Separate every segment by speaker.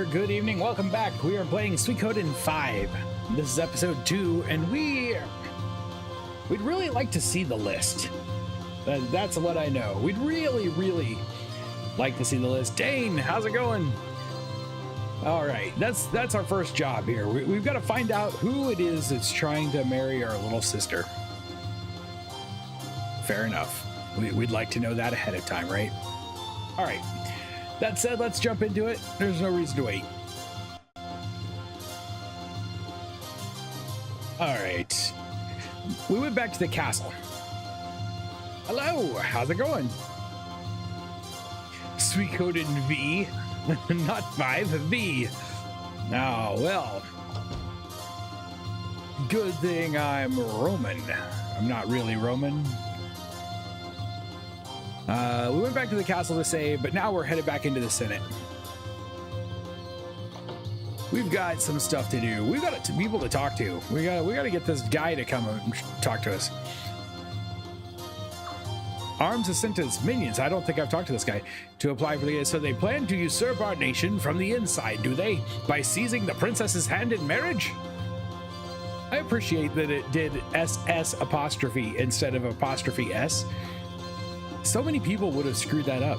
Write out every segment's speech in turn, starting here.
Speaker 1: there, good evening, welcome back. We are playing Suikoden V. This is episode 2, and we'd really like to see the list. That's what I know. We'd really like to see the list. Dane, how's it going? All right, that's our first job here. We've got to find out who it is that's trying to marry our little sister. Fair enough. We'd like to know that ahead of time, right? All right. That said, let's jump into it. There's no reason to wait. All right. We went back to the castle. Hello, how's it going? Suikoden V, not 5, V. Oh, well. Good thing I'm Roman. I'm not really Roman. We went back to the castle to save, but now we're headed back into the Senate. We've got some stuff to do. We've got people to talk to. We got to get this guy to come and talk to us. Arms is sent to its minions. I don't think I've talked to this guy to apply for the. So they plan to usurp our nation from the inside, do they? By seizing the princess's hand in marriage? I appreciate that it did SS apostrophe instead of apostrophe S. So many people would have screwed that up.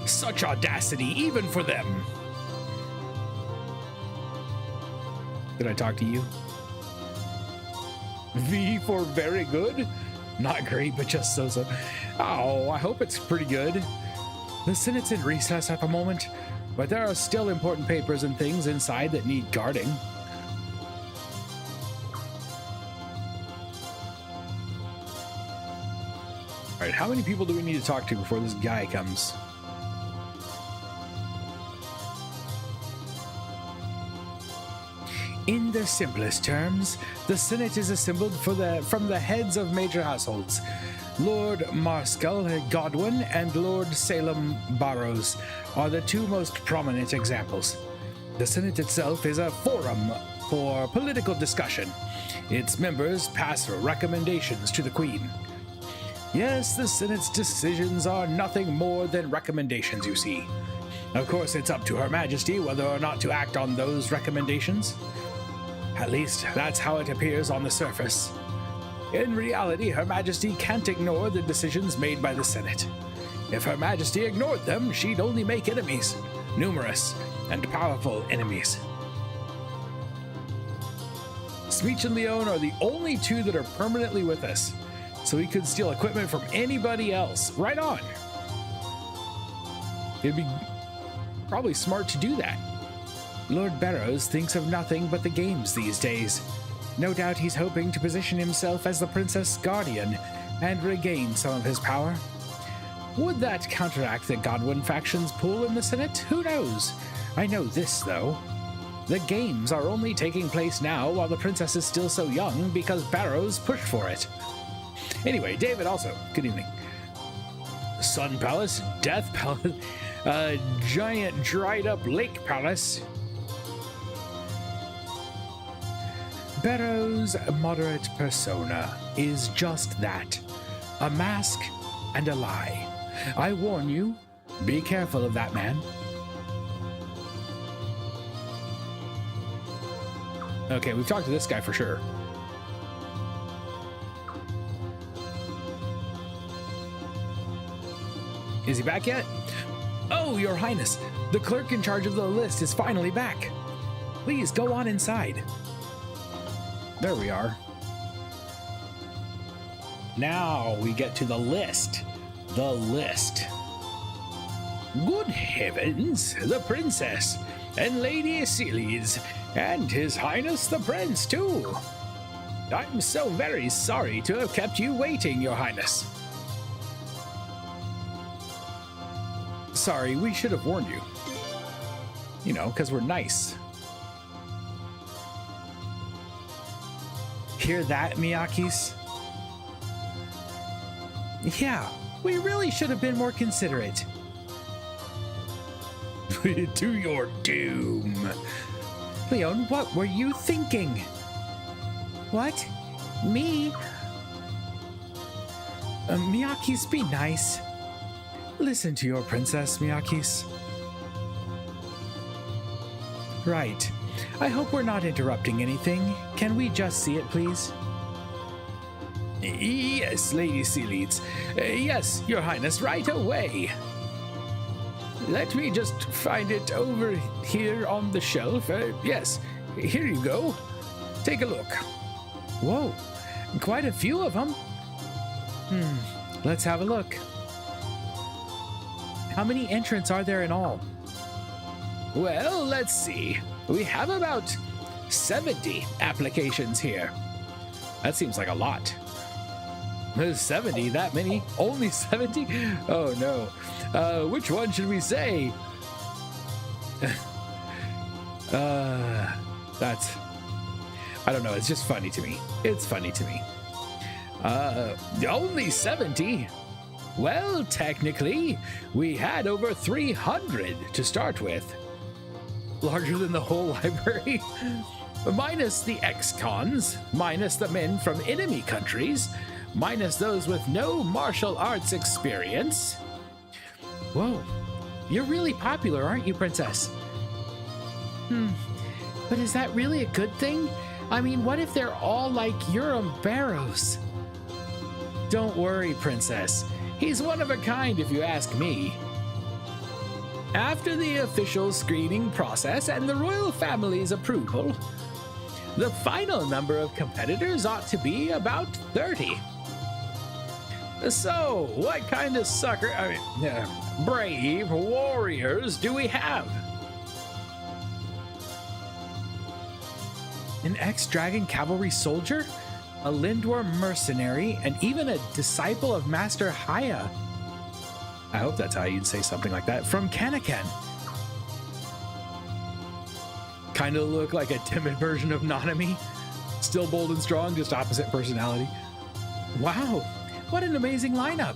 Speaker 1: Such audacity, even for them. Did I talk to you? V for very good? Not great, but just so-so. Oh, I hope it's pretty good. The Senate's in recess at the moment, but there are still important papers and things inside that need guarding. All right, how many people do we need to talk to before this guy comes? In the simplest terms, the Senate is assembled from the heads of major households. Lord Marskull Godwin and Lord Salem Barrows are the two most prominent examples. The Senate itself is a forum for political discussion. Its members pass recommendations to the Queen. Yes, the Senate's decisions are nothing more than recommendations, you see. Of course, it's up to Her Majesty whether or not to act on those recommendations. At least, that's how it appears on the surface. In reality, Her Majesty can't ignore the decisions made by the Senate. If Her Majesty ignored them, she'd only make enemies, numerous and powerful enemies. Smeech and Leone are the only two that are permanently with us, so he could steal equipment from anybody else. Right on. It'd be probably smart to do that. Lord Barrows thinks of nothing but the games these days. No doubt he's hoping to position himself as the Princess Guardian and regain some of his power. Would that counteract the Godwin faction's pull in the Senate? Who knows? I know this, though. The games are only taking place now while the princess is still so young because Barrows pushed for it. Anyway, David also, good evening. Sun Palace, Death Palace, giant dried up lake palace. Barrows' moderate persona is just that, a mask and a lie. I warn you, be careful of that man. Okay, we've talked to this guy for sure. Is he back yet? Oh, Your Highness, the clerk in charge of the list is finally back. Please go on inside. There we are. Now we get to the list. The list. Good heavens, the princess and Lady Celes, and His Highness the Prince too. I'm so very sorry to have kept you waiting, Your Highness. Sorry, we should have warned you. You know, because we're nice. Hear that, Miyakis? Yeah, we really should have been more considerate. To your doom. Leon, what were you thinking? What? Me? Miyakis, be nice. Listen to your princess, Miyakis. Right. I hope we're not interrupting anything. Can we just see it, please? Yes, Lady Sealeeds. Yes, Your Highness, right away. Let me just find it over here on the shelf. Yes, here you go. Take a look. Whoa, quite a few of them. Let's have a look. How many entrants are there in all? Well, let's see. We have about 70 applications here. That seems like a lot. 70? That many? Only 70? Oh no. Which one should we say? That's... I don't know. It's just funny to me. It's funny to me. Only 70? Well, technically, we had over 300 to start with. Larger than the whole library? Minus the ex-cons, minus the men from enemy countries, minus those with no martial arts experience. Whoa, you're really popular, aren't you, Princess? But is that really a good thing? I mean, what if they're all like Eurum Barrows? Don't worry, Princess. He's one of a kind if you ask me. After the official screening process and the royal family's approval, the final number of competitors ought to be about 30. So, what kind of brave warriors do we have? An ex-dragon cavalry soldier, a Lindworm mercenary, and even a disciple of Master Haya. I hope that's how you'd say something like that. From Kanaken. Kind of look like a timid version of Nanami. Still bold and strong, just opposite personality. Wow, what an amazing lineup.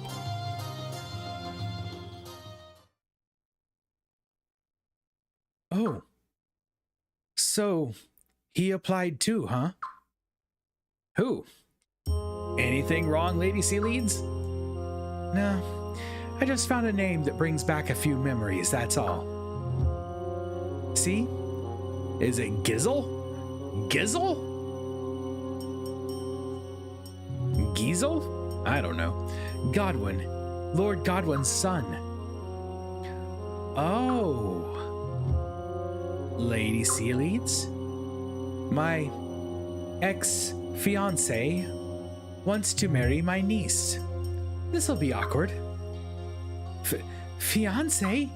Speaker 1: Oh. So, he applied too, huh? Who? Anything wrong, Lady Sealeeds? No. I just found a name that brings back a few memories, that's all. See? Is it Gizzle? Gizzle? Giesel? I don't know. Godwin. Lord Godwin's son. Oh. Lady Sealeeds? My ex-fiancé wants to marry my niece. This'll be awkward. Fiancé?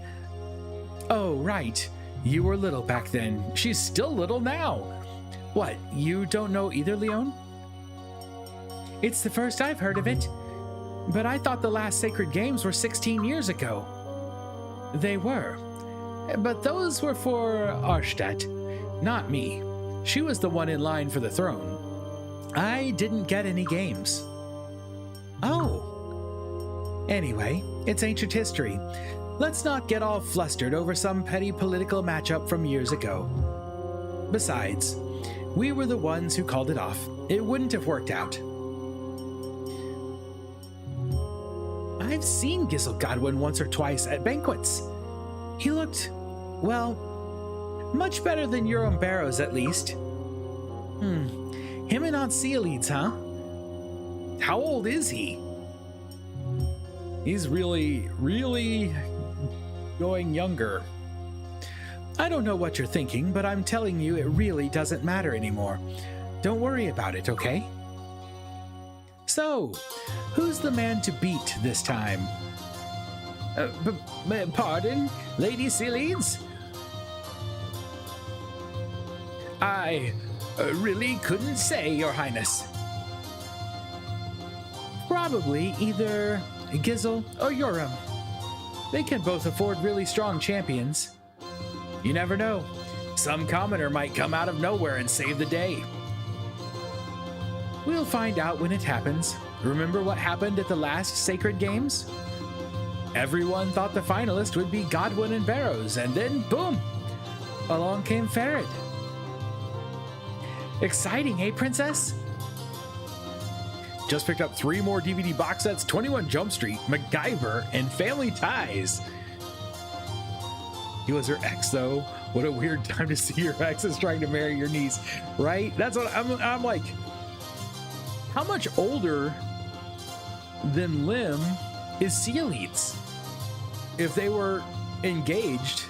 Speaker 1: Oh, right. You were little back then. She's still little now. What, you don't know either, Leon? It's the first I've heard of it. But I thought the last Sacred Games were 16 years ago. They were. But those were for Arstadt, not me. She was the one in line for the throne. I didn't get any games. Oh. Anyway, it's ancient history. Let's not get all flustered over some petty political matchup from years ago. Besides, we were the ones who called it off. It wouldn't have worked out. I've seen Gizzle Godwin once or twice at banquets. He looked, well, much better than Eurum Barrows at least. Him and Aunt Sealeeds, huh? How old is he? He's really going younger. I don't know what you're thinking, but I'm telling you it really doesn't matter anymore. Don't worry about it, okay? So, who's the man to beat this time? Pardon, Lady Sealeeds? I really couldn't say, Your Highness. Probably either Gizzle or Eurum. They can both afford really strong champions. You never know. Some commoner might come out of nowhere and save the day. We'll find out when it happens. Remember what happened at the last Sacred Games? Everyone thought the finalist would be Godwin and Barrows, and then, boom, along came Ferret. Exciting, eh, Princess? Just picked up 3 more DVD box sets, 21 Jump Street, MacGyver, and Family Ties. He was her ex, though. What a weird time to see your ex is trying to marry your niece, right? That's what I'm like. How much older than Lim is Seeleeds? If they were engaged.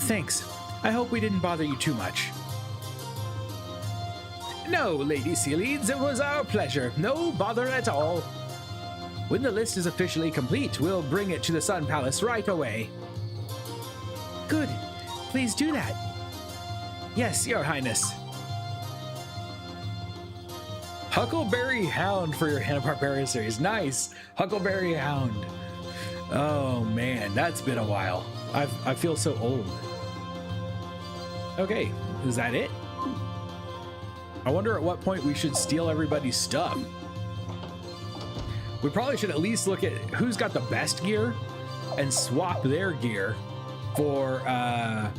Speaker 1: Thanks. I hope we didn't bother you too much. No, Lady Seeleeds, it was our pleasure. No bother at all. When the list is officially complete, we'll bring it to the Sun Palace right away. Good. Please do that. Yes, Your Highness. Huckleberry Hound for your Hanna-Barbera series. Nice. Huckleberry Hound. Oh, man, that's been a while. I feel so old. Okay, is that it? I wonder at what point we should steal everybody's stuff. We probably should at least look at who's got the best gear and swap their gear for our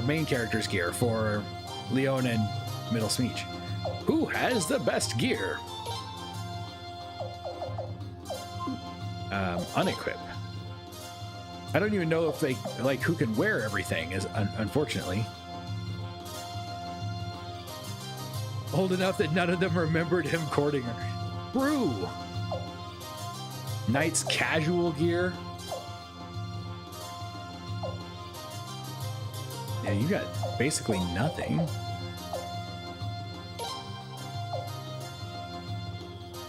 Speaker 1: main character's gear, for Leon and Middle Smeech. Who has the best gear? Unequip. I don't even know if they, like, who can wear everything, is unfortunately. Old enough that none of them remembered him courting her. Brew. Knight's casual gear. Yeah, you got basically nothing.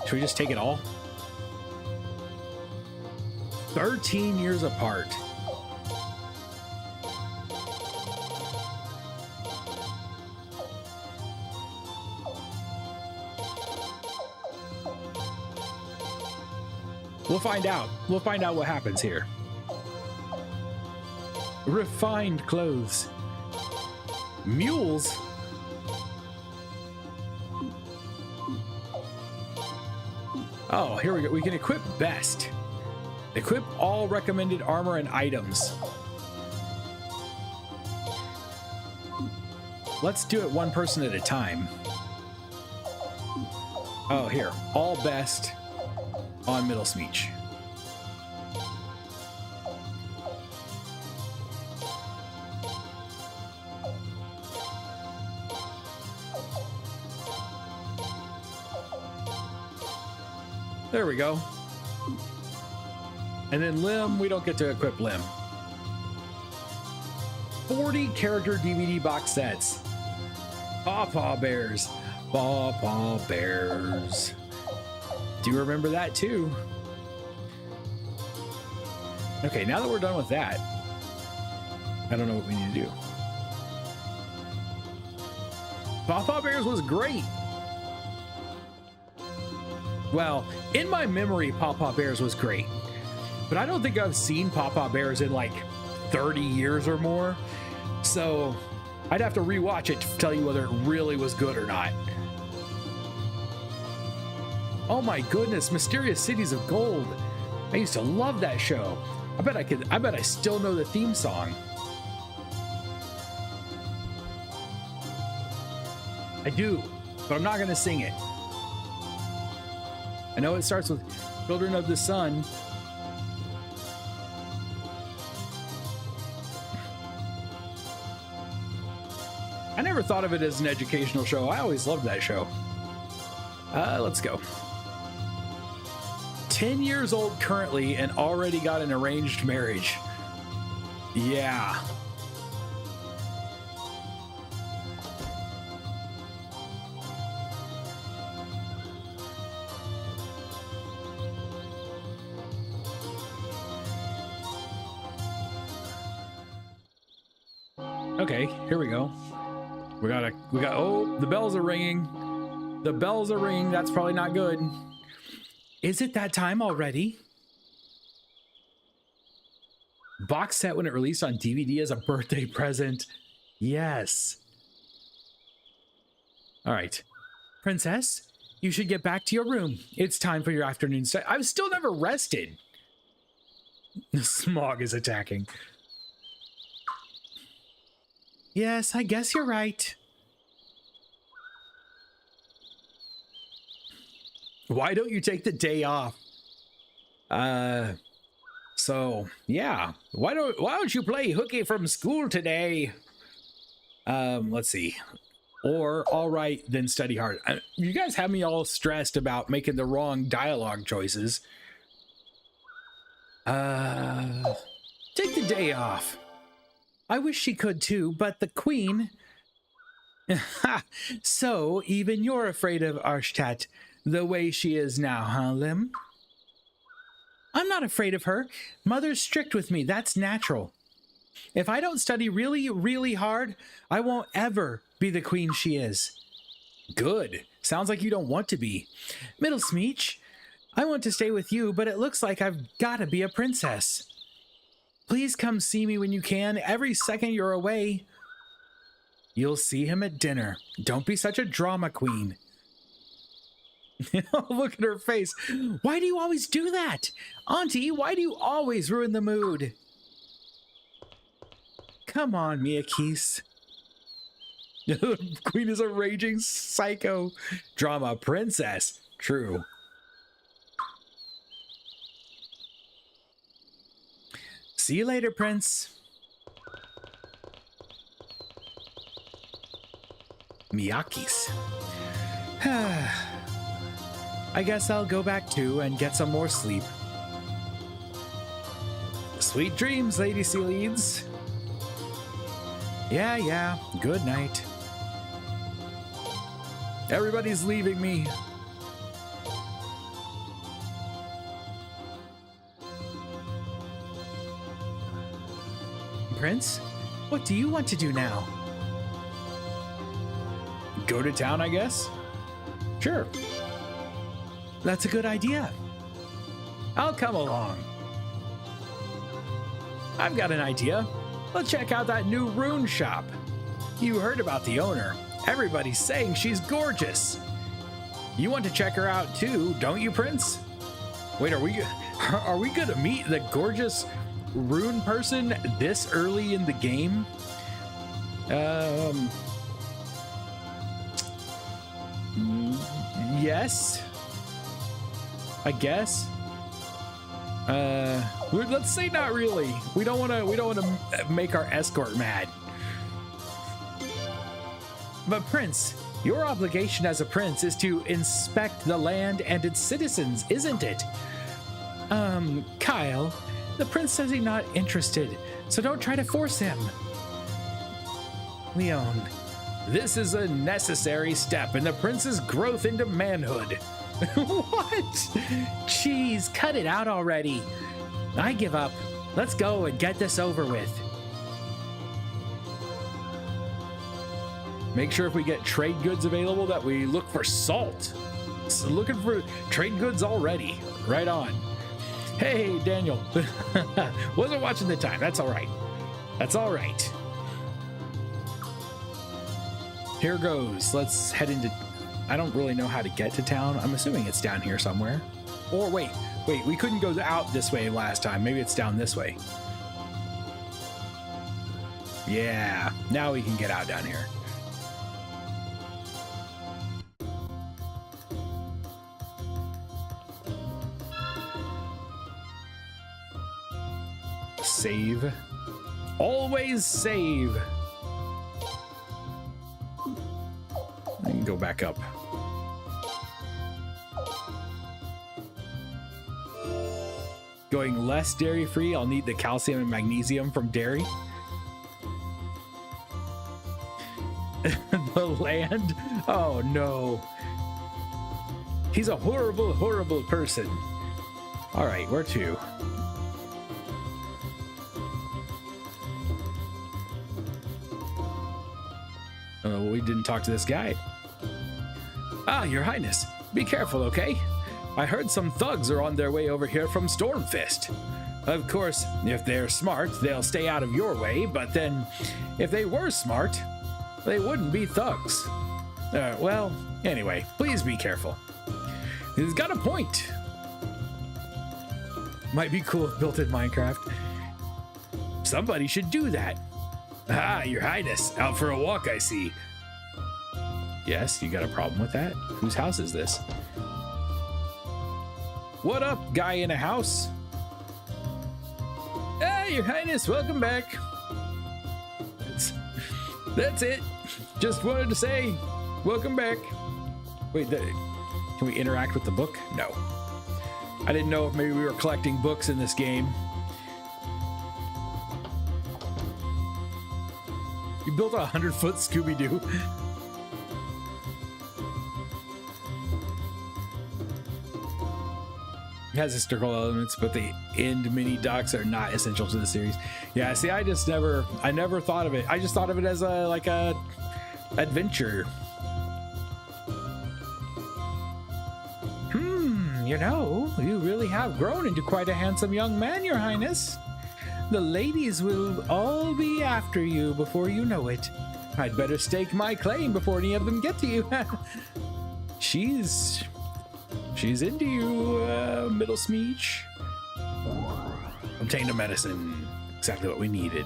Speaker 1: Should we just take it all? 13 years apart. We'll find out. We'll find out what happens here. Refined clothes. Mules? Oh, here we go. We can equip best. Equip all recommended armor and items. Let's do it one person at a time. Oh, here. All best on Middle Smeech. There we go. And then Lim, we don't get to equip Lim. 40 character DVD box sets. Paw Bears. Paw Bears. Do you remember that too? Okay, now that we're done with that, I don't know what we need to do. Paw Bears was great. Well, in my memory, Paw Bears was great. But I don't think I've seen Paw Bears in like 30 years or more. So I'd have to rewatch it to tell you whether it really was good or not. Oh my goodness, Mysterious Cities of Gold. I used to love that show. I bet I still know the theme song. I do, but I'm not gonna sing it. I know it starts with Children of the Sun. I never thought of it as an educational show. I always loved that show. Let's go. 10 years old currently and already got an arranged marriage. Yeah. Okay, here we go. We got, oh, the bells are ringing. The bells are ringing. That's probably not good. Is it that time already? Box set when it released on DVD as a birthday present. Yes. All right. Princess, you should get back to your room. It's time for your afternoon study. I've still never rested. The smog is attacking. Yes, I guess you're right. Why don't you take the day off? So yeah, why don't you play hooky from school today? Let's see. Or all right, then study hard. You guys have me all stressed about making the wrong dialogue choices. Take the day off. I wish she could too, but the queen. So even you're afraid of Arshtat the way she is now, huh, Lim? I'm not afraid of her. Mother's strict with me. That's natural. If I don't study really, really hard, I won't ever be the queen she is. Good. Sounds like you don't want to be. Middle Smeech, I want to stay with you, but it looks like I've got to be a princess. Please come see me when you can. Every second you're away. You'll see him at dinner. Don't be such a drama queen. Look at her face. Why do you always do that? Auntie, why do you always ruin the mood? Come on, Miyakis. Queen is a raging psycho. Drama princess. True. See you later, Prince. Miyakis. I guess I'll go back too and get some more sleep. Sweet dreams, Lady Sealeeds. Yeah, good night. Everybody's leaving me. Prince, what do you want to do now? Go to town, I guess? Sure. That's a good idea. I'll come along. I've got an idea. Let's check out that new rune shop. You heard about the owner. Everybody's saying she's gorgeous. You want to check her out too, don't you, Prince? Wait, are we gonna meet the gorgeous rune person this early in the game? Yes. I guess. Let's say not really. We don't want to make our escort mad. But Prince, your obligation as a prince is to inspect the land and its citizens, isn't it? Kyle, the prince says he's not interested, so don't try to force him. Leon, this is a necessary step in the prince's growth into manhood. What? Jeez, cut it out already. I give up. Let's go and get this over with. Make sure if we get trade goods available that we look for salt. So looking for trade goods already. Right on. Hey, Daniel. Wasn't watching the time. That's all right. That's all right. Here goes. Let's head into... I don't really know how to get to town. I'm assuming it's down here somewhere. Or wait, we couldn't go out this way last time. Maybe it's down this way. Yeah, now we can get out down here. Save. Always save. I can go back up. Going less dairy free, I'll need the calcium and magnesium from dairy. The land? Oh no. He's a horrible, horrible person. All right, where to? We didn't talk to this guy. Ah, Your Highness, be careful, okay? I heard some thugs are on their way over here from Stormfist. Of course, if they're smart, they'll stay out of your way, but then, if they were smart, they wouldn't be thugs. Well, anyway, please be careful. He's got a point. Might be cool if built in Minecraft. Somebody should do that. Ah, Your Highness, out for a walk, I see. Yes, you got a problem with that? Whose house is this? What up, guy in a house? Ah, Your Highness, welcome back. That's it. Just wanted to say, welcome back. Wait, can we interact with the book? No. I didn't know if maybe we were collecting books in this game. You built a 100-foot Scooby-Doo. It has historical elements, but the end mini docks are not essential to the series. Yeah, see, I never thought of it. I just thought of it as a adventure. You know, you really have grown into quite a handsome young man, Your Highness. The ladies will all be after you before you know it. I'd better stake my claim before any of them get to you. She's into you, Middle Smeech. Obtained a medicine. Exactly what we needed.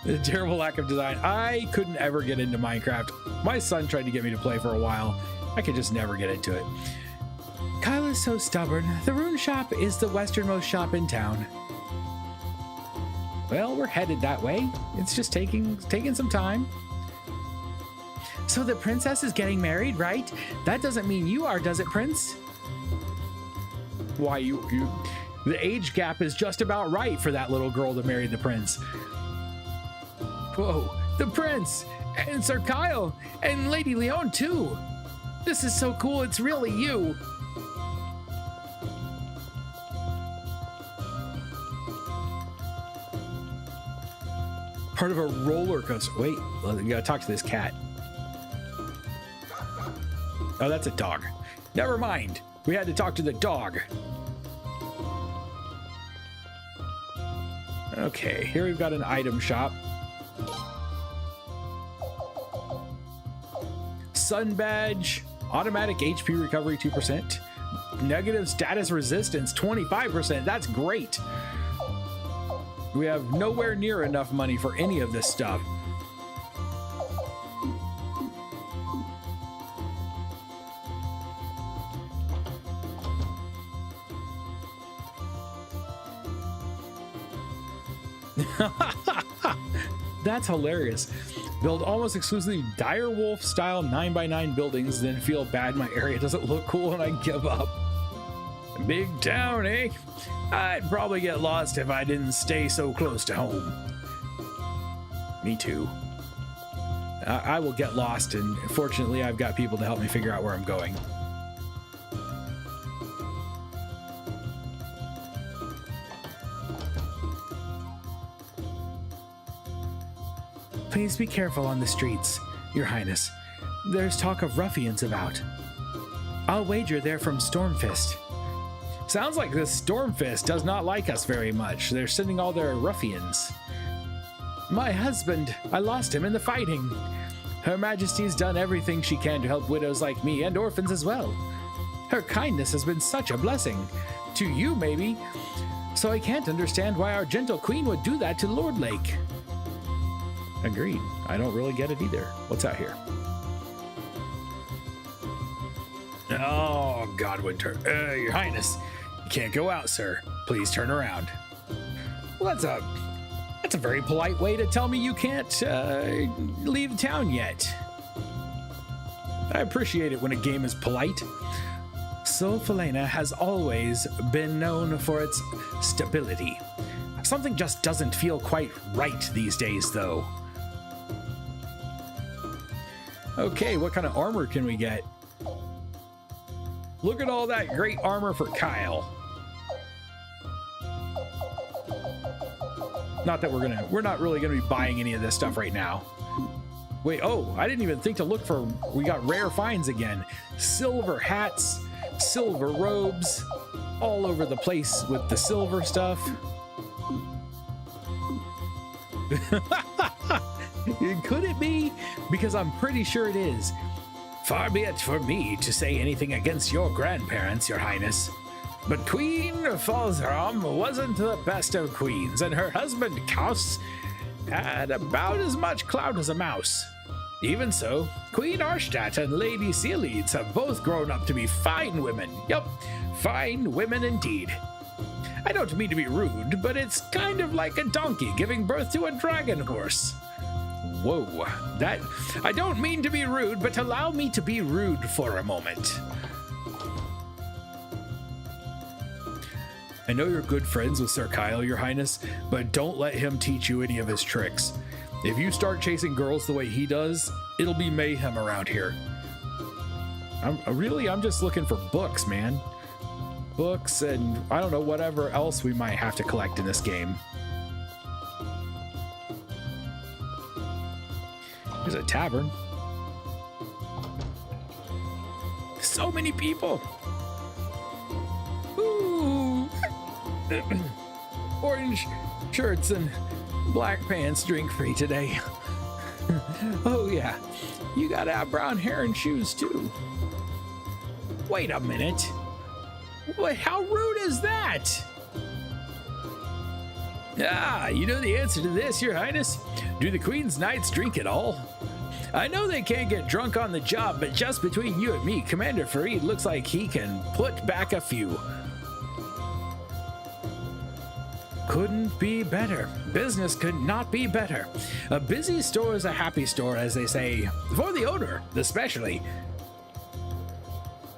Speaker 1: The terrible lack of design. I couldn't ever get into Minecraft. My son tried to get me to play for a while. I could just never get into it. Kyle is so stubborn. The Rune Shop is the westernmost shop in town. Well, we're headed that way. It's just taking some time. So the princess is getting married, right? That doesn't mean you are, does it, Prince? Why, you the age gap is just about right for that little girl to marry the prince. Whoa, the prince and Sir Kyle and Lady Leon too. This is so cool. It's really you. Part of a roller coaster. Wait, you gotta talk to this cat. Oh, that's a dog. Never mind. We had to talk to the dog. Okay, here we've got an item shop. Sun badge, automatic HP recovery 2%, negative status resistance 25%. That's great. We have nowhere near enough money for any of this stuff. That's hilarious. Build almost exclusively direwolf style 9x9 buildings, then feel bad my area doesn't look cool and I give up. Big town, eh? I'd probably get lost if I didn't stay so close to home. Me too. I will get lost, and fortunately I've got people to help me figure out where I'm going. Please be careful on the streets, Your Highness. There's talk of ruffians about. I'll wager they're from Stormfist. Sounds like this Stormfist does not like us very much. They're sending all their ruffians. My husband, I lost him in the fighting. Her Majesty's done everything she can to help widows like me and orphans as well. Her kindness has been such a blessing. To you, maybe. So I can't understand why our gentle queen would do that to Lord Lake. Agreed. I don't really get it either. What's out here? Oh, Godwin turn. Your Highness, you can't go out, sir. Please turn around. Well, that's a very polite way to tell me you can't leave town yet. I appreciate it when a game is polite. So Falena has always been known for its stability. Something just doesn't feel quite right these days, though. Okay, what kind of armor can we get? Look at all that great armor for Kyle. Not that we're not really gonna be buying any of this stuff right now. Wait, oh, I didn't even think to look for, we got rare finds again. Silver hats, silver robes, all over the place with the silver stuff. Could it be? Because I'm pretty sure it is. Far be it for me to say anything against your grandparents, Your Highness. But Queen Falzaram wasn't the best of queens, and her husband, Kaus, had about as much clout as a mouse. Even so, Queen Arstadt and Lady Sealeeds have both grown up to be fine women. Yup, fine women indeed. I don't mean to be rude, but it's kind of like a donkey giving birth to a dragon horse. Whoa, that... I don't mean to be rude, but allow me to be rude for a moment. I know you're good friends with Sir Kyle, Your Highness, but don't let him teach you any of his tricks. If you start chasing girls the way he does, it'll be mayhem around here. I'm just looking for books, man. Books and, I don't know, whatever else we might have to collect in this game. There's a tavern. So many people. Ooh. Orange shirts and black pants, drink free today. Oh yeah, you gotta have brown hair and shoes too. Wait a minute. What? How rude is that? Ah, you know the answer to this, Your Highness. Do the Queen's Knights drink at all? I know they can't get drunk on the job, but just between you and me, Commander Fareed looks like he can put back a few. Couldn't be better. Business could not be better. A busy store is a happy store, as they say, for the owner, especially.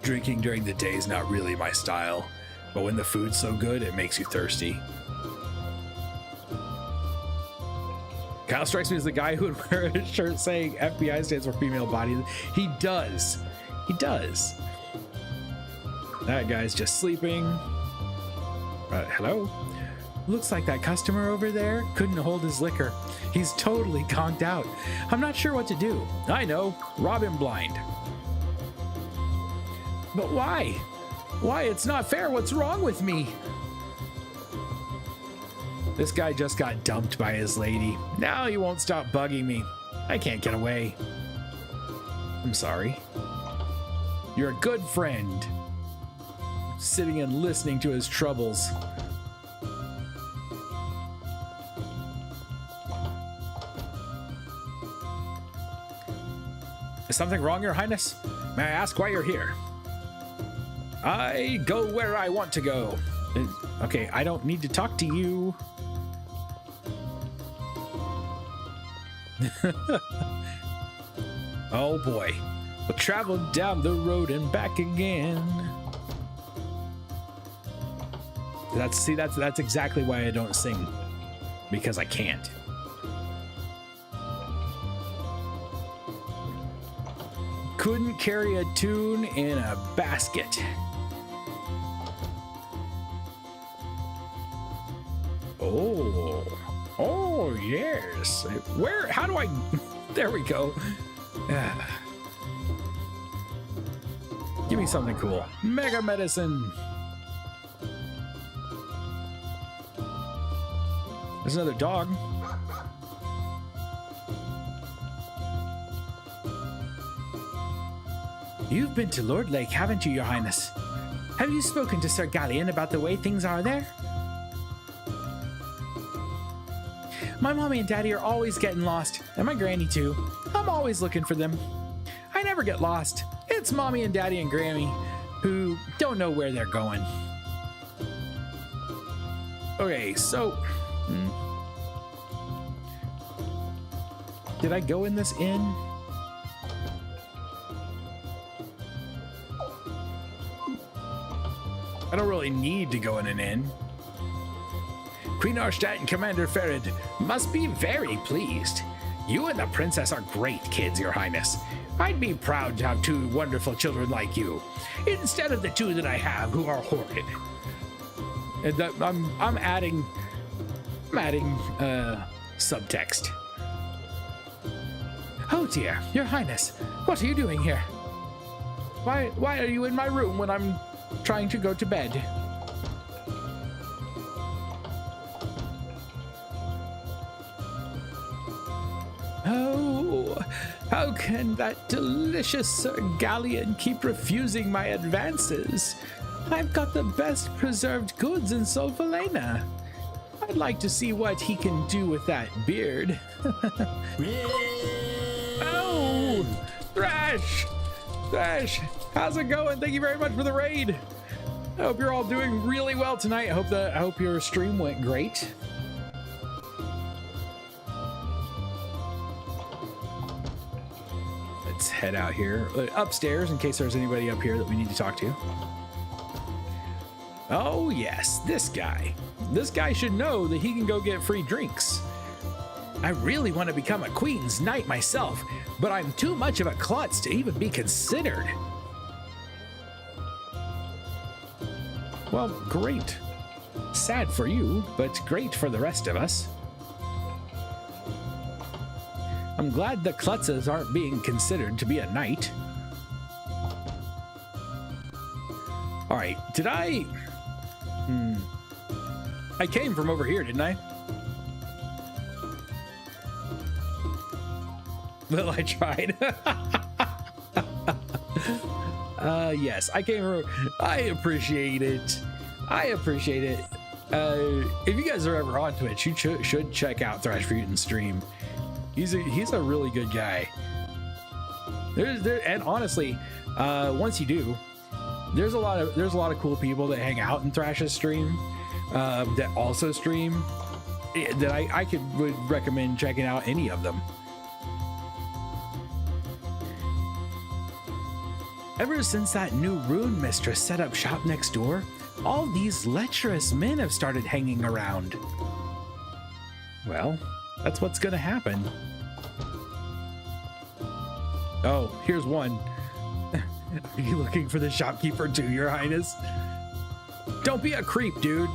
Speaker 1: Drinking during the day is not really my style, but when the food's so good, it makes you thirsty. Kyle strikes me as the guy who would wear a shirt saying FBI stands for female body. He does. He does. That guy's just sleeping. Hello? Looks like that customer over there couldn't hold his liquor. He's totally conked out. I'm not sure what to do. I know, rob him blind. But why? Why? It's not fair. What's wrong with me? This guy just got dumped by his lady. Now he won't stop bugging me. I can't get away. I'm sorry. You're a good friend. Sitting and listening to his troubles. Is something wrong, Your Highness? May I ask why you're here? I go where I want to go. Okay, I don't need to talk to you. Oh boy. We'll travel down the road and back again. That's exactly why I don't sing. Because I can't. Couldn't carry a tune in a basket. Oh, yes. Where, how do I, there we go. Give me something cool. Mega medicine. There's another dog. You've been to Lord Lake, haven't you, Your Highness? Have you spoken to Sir Galleon about the way things are there? My mommy and daddy are always getting lost, and my granny too. I'm always looking for them. I never get lost. It's mommy and daddy and Grammy who don't know where they're going. Okay, so... Did I go in this inn? I don't really need to go in an inn. Queen Arstadt and Commander Fareed must be very pleased. You and the princess are great kids, Your Highness. I'd be proud to have two wonderful children like you, instead of the two that I have, who are horrid. And I'm adding subtext. Oh dear, Your Highness, what are you doing here? Why are you in my room when I'm trying to go to bed? Oh, how can that delicious Sir Galleon keep refusing my advances? I've got the best preserved goods in Sol Falena. I'd like to see what he can do with that beard. Oh! Ooh, Thrash! Thrash, how's it going? Thank you very much for the raid. I hope you're all doing really well tonight. I hope your stream went great. Let's head out here upstairs in case there's anybody up here that we need to talk to. Oh yes, this guy. This guy should know that he can go get free drinks. I really want to become a Queen's Knight myself, but I'm too much of a klutz to even be considered. Well, great. Sad for you, but great for the rest of us. I'm glad the klutzes aren't being considered to be a knight. All right, did I... I came from over here, didn't I? Well, I tried. Yes, I came from... I appreciate it. I appreciate it. If you guys are ever on Twitch, you should check out Thrash Futon's stream. He's a really good guy. And honestly, once you do, there's a lot of cool people that hang out in Thrash's stream that also stream that I would recommend checking out any of them. Ever since that new rune mistress set up shop next door, all these lecherous men have started hanging around. Well, that's what's gonna happen. Oh, here's one. Are you looking for the shopkeeper too, Your Highness? Don't be a creep, dude.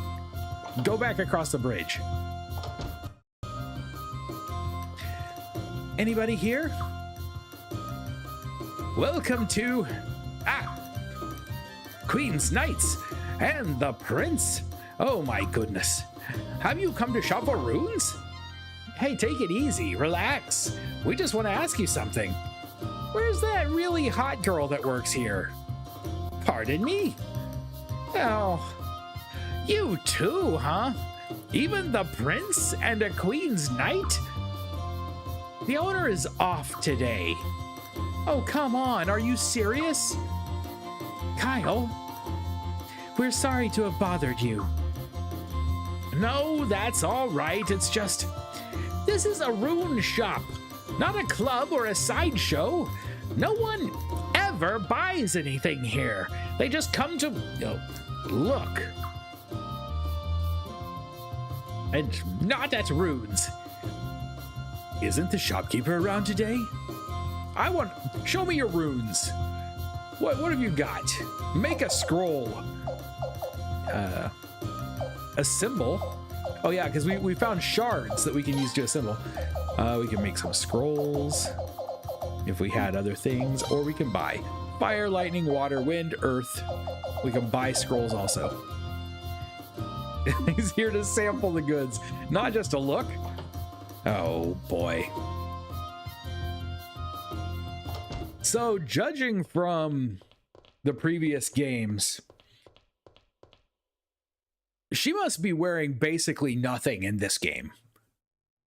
Speaker 1: Go back across the bridge. Anybody here? Welcome to... Queen's Knights and the Prince. Oh my goodness. Have you come to shop for runes? Hey, take it easy, relax. We just want to ask you something. Where's that really hot girl that works here? Pardon me? Oh, you too, huh? Even the Prince and a Queen's Knight? The owner is off today. Oh, come on, are you serious? Kyle, we're sorry to have bothered you. No, that's all right. It's just, this is a rune shop, not a club or a sideshow. No one ever buys anything here. They just come to look. And not at runes. Isn't the shopkeeper around today? Show me your runes. What have you got? Make a scroll. A symbol. Oh yeah, because we found shards that we can use to assemble. We can make some scrolls if we had other things, or we can buy fire, lightning, water, wind, earth. We can buy scrolls also. He's here to sample the goods, not just to look. Oh boy. So judging from the previous games, she must be wearing basically nothing in this game.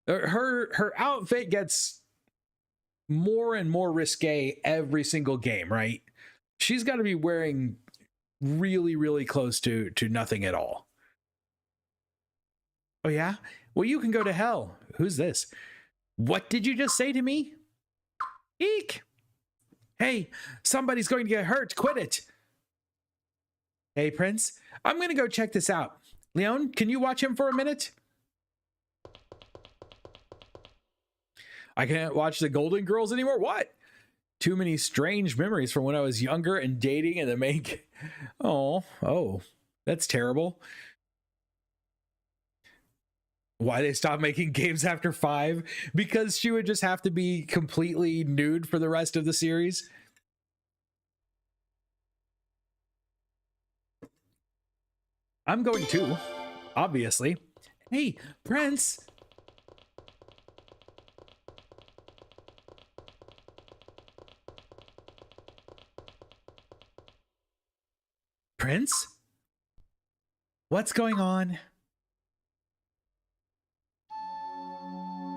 Speaker 1: Her outfit gets more and more risque every single game, right? She's got to be wearing really, really close to nothing at all. Oh yeah? Well, you can go to hell. Who's this? What did you just say to me? Eek! Hey, somebody's going to get hurt. Quit it. Hey, Prince, I'm going to go check this out. Leon, can you watch him for a minute? I can't watch the Golden Girls anymore. What? Too many strange memories from when I was younger and dating and the make. Oh, that's terrible. Why they stopped making games after 5? Because she would just have to be completely nude for the rest of the series. I'm going to, obviously. Hey, Prince. Prince? What's going on?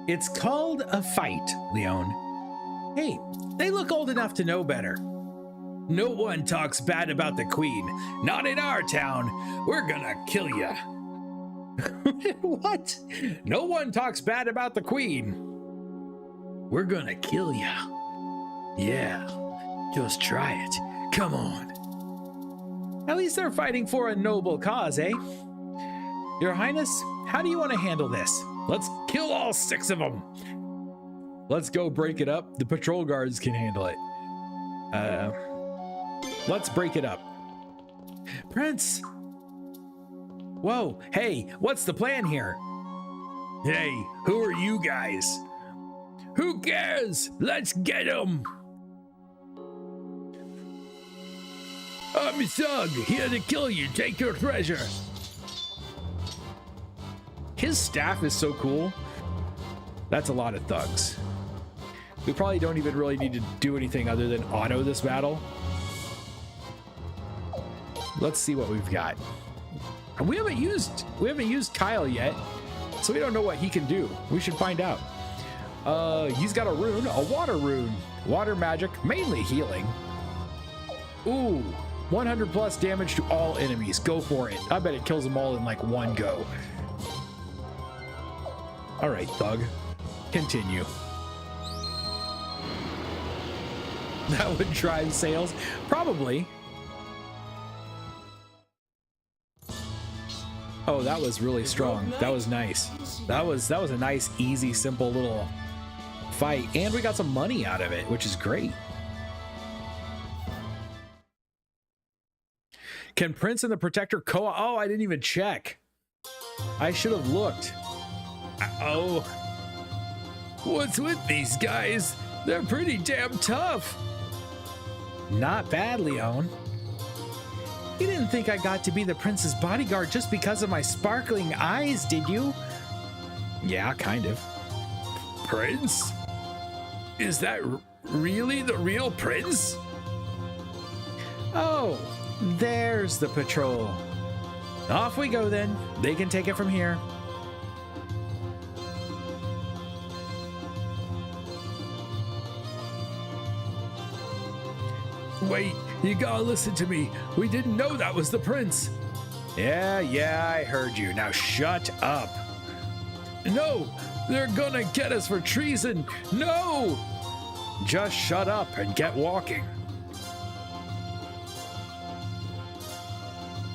Speaker 1: It's called a fight, Leon. Hey, they look old enough to know better. No one talks bad about the queen. Not in our town. We're gonna kill ya. What? No one talks bad about the queen. We're gonna kill ya. Yeah, just try it. Come on. At least they're fighting for a noble cause, eh? Your Highness, how do you want to handle this? Let's kill all 6 of them. Let's go break it up. The patrol guards can handle it. Let's break it up. Prince! Whoa, hey, what's the plan here? Hey, who are you guys? Who cares? Let's get him! I'm Thug, here to kill you. Take your treasure. His staff is so cool. That's a lot of thugs. We probably don't even really need to do anything other than auto this battle. Let's see what we've got. We haven't used Kyle yet, so we don't know what he can do. We should find out. He's got a rune, a water rune. Water magic, mainly healing. Ooh, 100 plus damage to all enemies. Go for it. I bet it kills them all in like one go. All right, Thug. Continue. That would drive sales? Probably. Oh, that was really strong. That was nice. That was a nice, easy, simple little fight. And we got some money out of it, which is great. Can Prince and the Protector co-op? Oh, I didn't even check. I should have looked. Oh. What's with these guys? They're pretty damn tough. Not bad, Leon. You didn't think I got to be the prince's bodyguard just because of my sparkling eyes, did you? Yeah, kind of. Prince? Is that really the real prince? Oh, there's the patrol. Off we go then. They can take it from here. Wait, you gotta listen to me. We didn't know that was the prince. Yeah, I heard you. Now shut up. No, they're gonna get us for treason. No! Just shut up and get walking.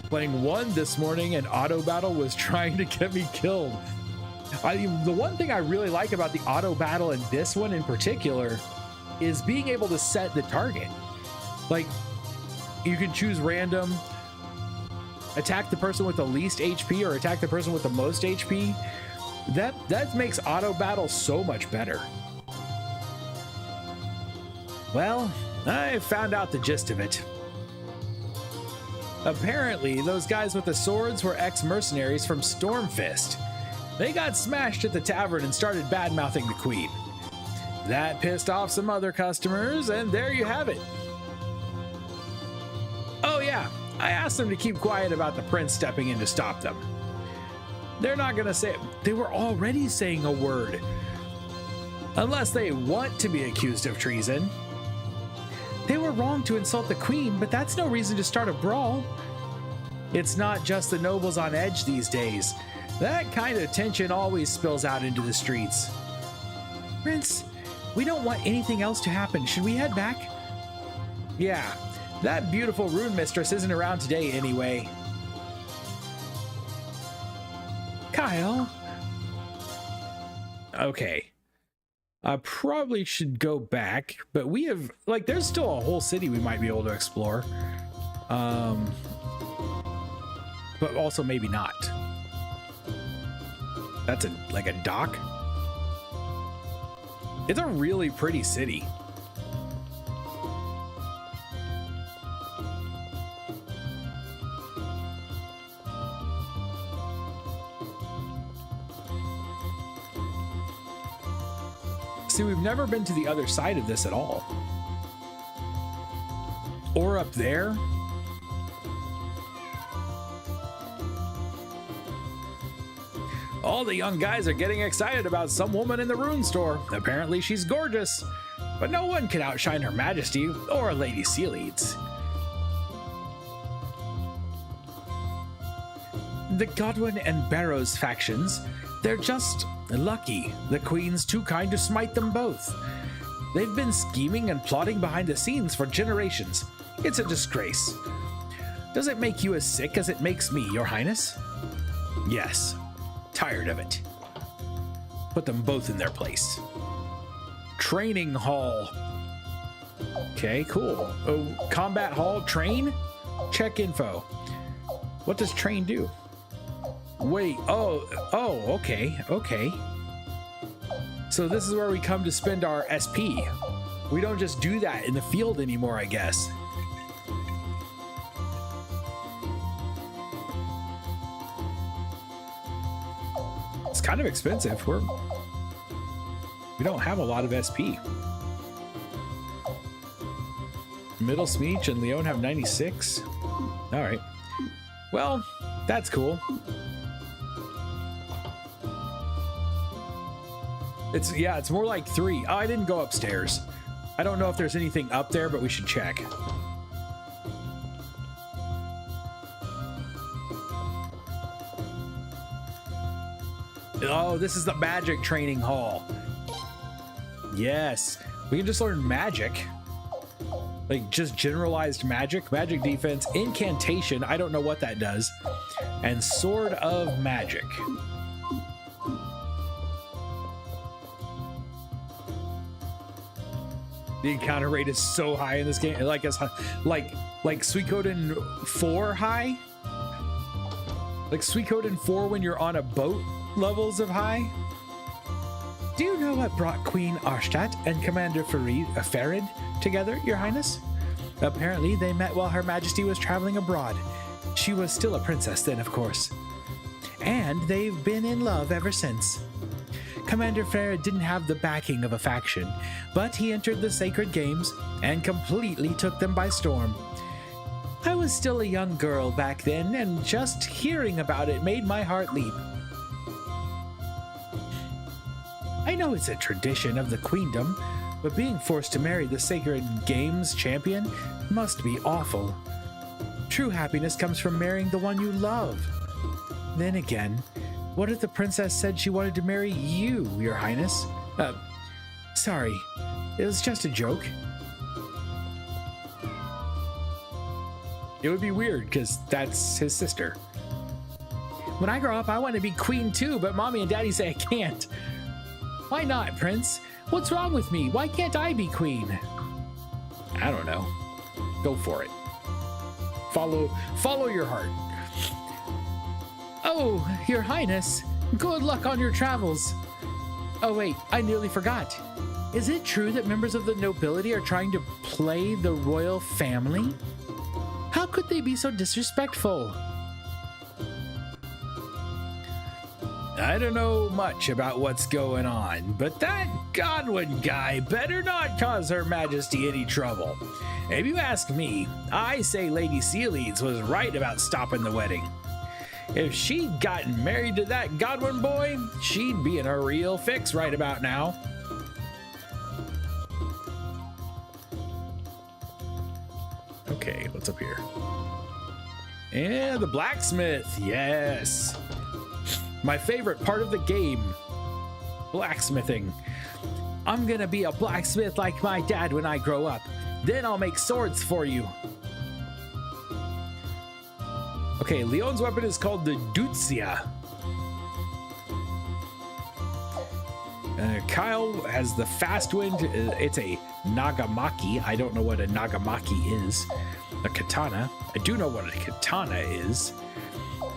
Speaker 1: Playing 1 this morning and auto battle was trying to get me killed. The one thing I really like about the auto battle in this one in particular is being able to set the target. Like, you can choose random, attack the person with the least HP or attack the person with the most HP. That makes auto battle so much better. Well, I found out the gist of it. Apparently, those guys with the swords were ex-mercenaries from Stormfist. They got smashed at the tavern and started bad-mouthing the queen. That pissed off some other customers, and there you have it. Oh yeah, I asked them to keep quiet about the prince stepping in to stop them. They're not gonna say it. They were already saying a word. Unless they want to be accused of treason. They were wrong to insult the queen, but that's no reason to start a brawl. It's not just the nobles on edge these days. That kind of tension always spills out into the streets. Prince, we don't want anything else to happen. Should we head back? Yeah, that beautiful rune mistress isn't around today anyway. Kyle? Okay. I probably should go back, but we have, like, there's still a whole city we might be able to explore. But also maybe not. That's like a dock. It's a really pretty city. See, we've never been to the other side of this at all. Or up there. All the young guys are getting excited about some woman in the rune store. Apparently she's gorgeous. but no one can outshine Her Majesty or Lady Sealeeds. The Godwin and Barrows factions, they're just lucky. The Queen's too kind to smite them both. They've been scheming and plotting behind the scenes for generations. It's a disgrace. Does it make you as sick as it makes me, Your Highness? Yes. Tired of it. Put them both in their place. Training hall. Okay, cool. Oh, combat hall, train? Check info. What does train do? Wait, okay. So this is where we come to spend our SP. We don't just do that in the field anymore, I guess. It's kind of expensive. We don't have a lot of SP. Middle Smeech and Leon have 96. All right. Well, that's cool. It's more like 3. Oh, I didn't go upstairs. I don't know if there's anything up there, but we should check. Oh, this is the magic training hall. Yes, we can just learn magic. Like just generalized magic, magic defense, incantation. I don't know what that does. And sword of magic. The encounter rate is so high in this game, like Suikoden 4 high, like Suikoden 4 when you're on a boat levels of high. Do you know what brought Queen Arshtat and Commander Farid together, Your Highness? Apparently, they met while Her Majesty was traveling abroad. She was still a princess then, of course, and they've been in love ever since. Commander Farid didn't have the backing of a faction, but he entered the Sacred Games and completely took them by storm. I was still a young girl back then, and just hearing about it made my heart leap. I know it's a tradition of the Queendom, but being forced to marry the Sacred Games champion must be awful. True happiness comes from marrying the one you love. Then again, what if the princess said she wanted to marry you, Your Highness? Sorry. It was just a joke. It would be weird, because that's his sister. When I grow up, I want to be queen too, but mommy and daddy say I can't. Why not, Prince? What's wrong with me? Why can't I be queen? I don't know. Go for it. Follow your heart. Oh, Your Highness, good luck on your travels. Oh wait, I nearly forgot. Is it true that members of the nobility are trying to play the royal family? How could they be so disrespectful? I don't know much about what's going on, but that Godwin guy better not cause Her Majesty any trouble. If you ask me, I say Lady Sealeeds was right about stopping the wedding. If she'd gotten married to that Godwin boy, she'd be in a real fix right about now. Okay, what's up here? Yeah, the blacksmith, yes. My favorite part of the game, blacksmithing. I'm gonna be a blacksmith like my dad when I grow up. Then I'll make swords for you. Okay, Leon's weapon is called the Dutsia. Kyle has the fast wind. It's a Nagamaki. I don't know what a Nagamaki is. A katana. I do know what a katana is.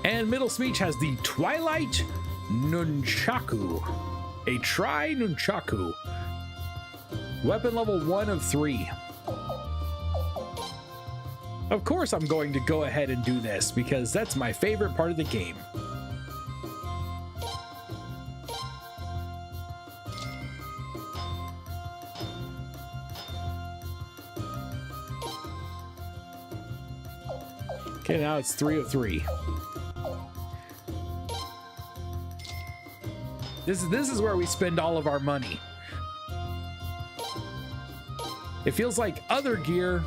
Speaker 1: And Middle Smeech has the Twilight Nunchaku. A Tri-Nunchaku. Weapon level 1 of 3. Of course I'm going to go ahead and do this, because that's my favorite part of the game. Okay, now it's 3 of 3. This is where we spend all of our money. It feels like other gear,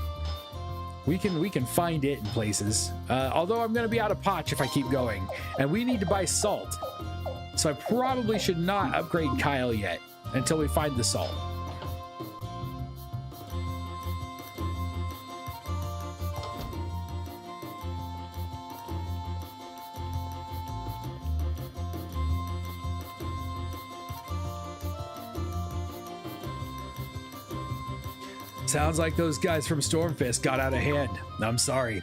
Speaker 1: we can find it in places. Although I'm going to be out of potch if I keep going. And we need to buy salt. So I probably should not upgrade Kyle yet until we find the salt. Sounds like those guys from Stormfist got out of hand. I'm sorry.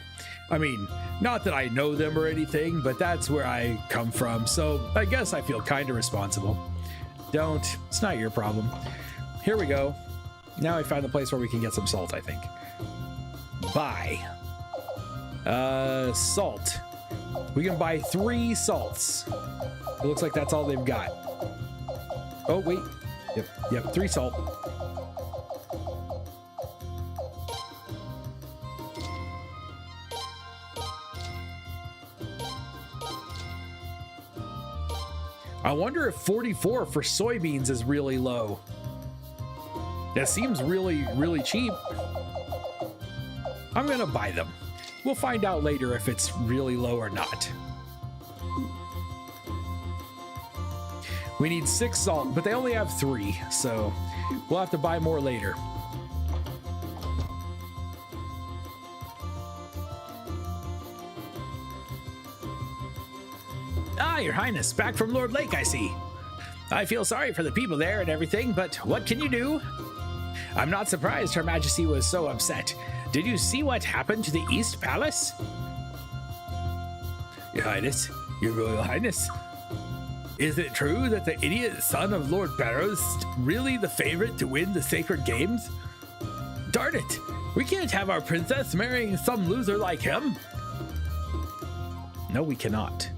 Speaker 1: I mean, not that I know them or anything, but that's where I come from, so I guess I feel kind of responsible. Don't. It's not your problem. Here we go. Now I found the place where we can get some salt, I think. Buy. Salt. We can buy 3 salts. It looks like that's all they've got. Oh, wait. Yep, 3 salt. I wonder if 44 for soybeans is really low. That seems really, really cheap. I'm gonna buy them. We'll find out later if it's really low or not. We need 6 salt, but they only have 3, so we'll have to buy more later. Ah, Your Highness, back from Lord Lake, I see. I feel sorry for the people there and everything, but what can you do? I'm not surprised Her Majesty was so upset. Did you see what happened to the East Palace? Your Highness, Your Royal Highness. Is it true that the idiot son of Lord Barrows is really the favorite to win the Sacred Games? Darn it, we can't have our princess marrying some loser like him. No, we cannot.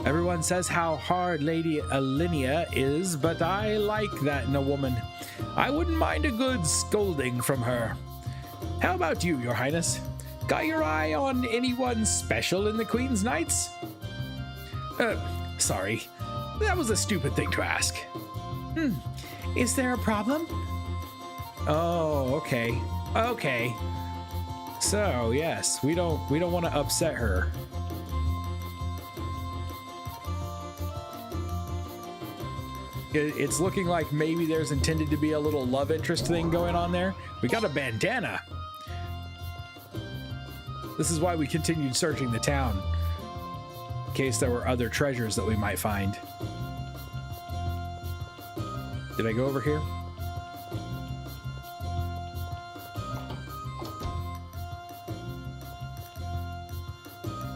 Speaker 1: Everyone says how hard Lady Alinea is, but I like that in a woman. I wouldn't mind a good scolding from her. How about you, Your Highness? Got your eye on anyone special in the Queen's Knights? Sorry. That was a stupid thing to ask. Is there a problem? Oh, okay. Okay. So, yes, we don't want to upset her. It's looking like maybe there's intended to be a little love interest thing going on there. We got a bandana. This is why we continued searching the town, in case there were other treasures that we might find. Did I go over here?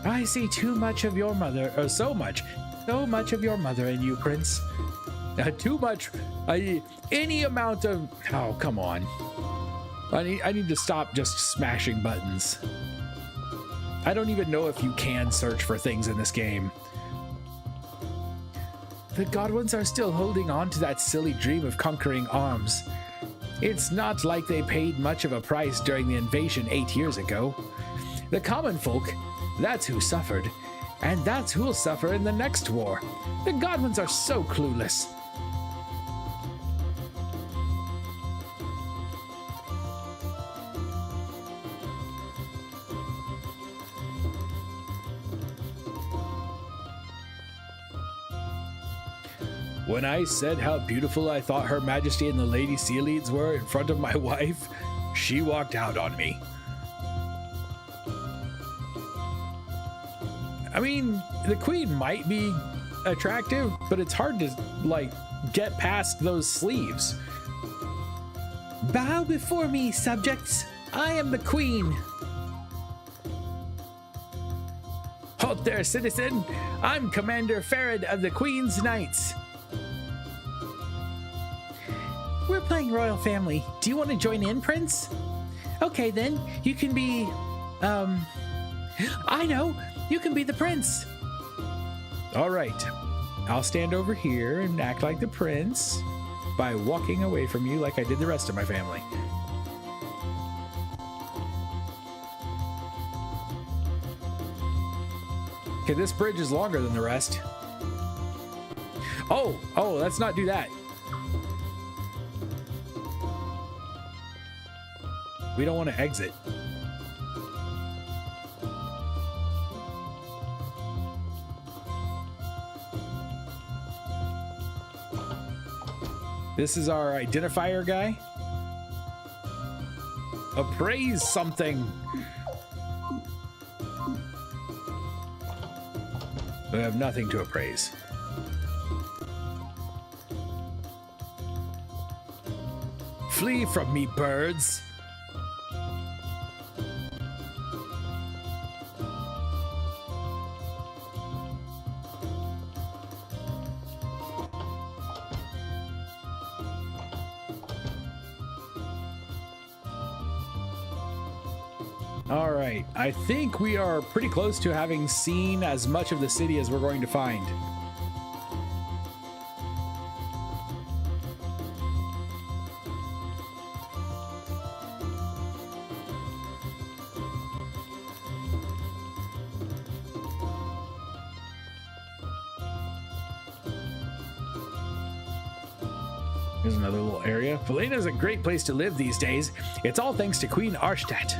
Speaker 1: I see too much of your mother, or so much of your mother in you, Prince. Too much, any amount of, oh, come on. I need to stop just smashing buttons. I don't even know if you can search for things in this game. The Godwins are still holding on to that silly dream of conquering arms. It's not like they paid much of a price during the invasion 8 years ago. The common folk, that's who suffered, and that's who'll suffer in the next war. The Godwins are so clueless. When I said how beautiful I thought Her Majesty and the Lady Sealeeds were in front of my wife, she walked out on me. I mean, the Queen might be attractive, but it's hard to, like, get past those sleeves. Bow before me, subjects. I am the Queen. Halt there, citizen. I'm Commander Farid of the Queen's Knights. We're playing Royal Family. Do you want to join in, Prince? Okay, then. You can be, I know. You can be the prince. All right. I'll stand over here and act like the prince by walking away from you like I did the rest of my family. Okay, this bridge is longer than the rest. Oh, let's not do that. We don't want to exit. This is our identifier guy. Appraise something. We have nothing to appraise. Flee from me, birds. All right, I think we are pretty close to having seen as much of the city as we're going to find. Here's another little area. Falena is a great place to live these days. It's all thanks to Queen Arshtat.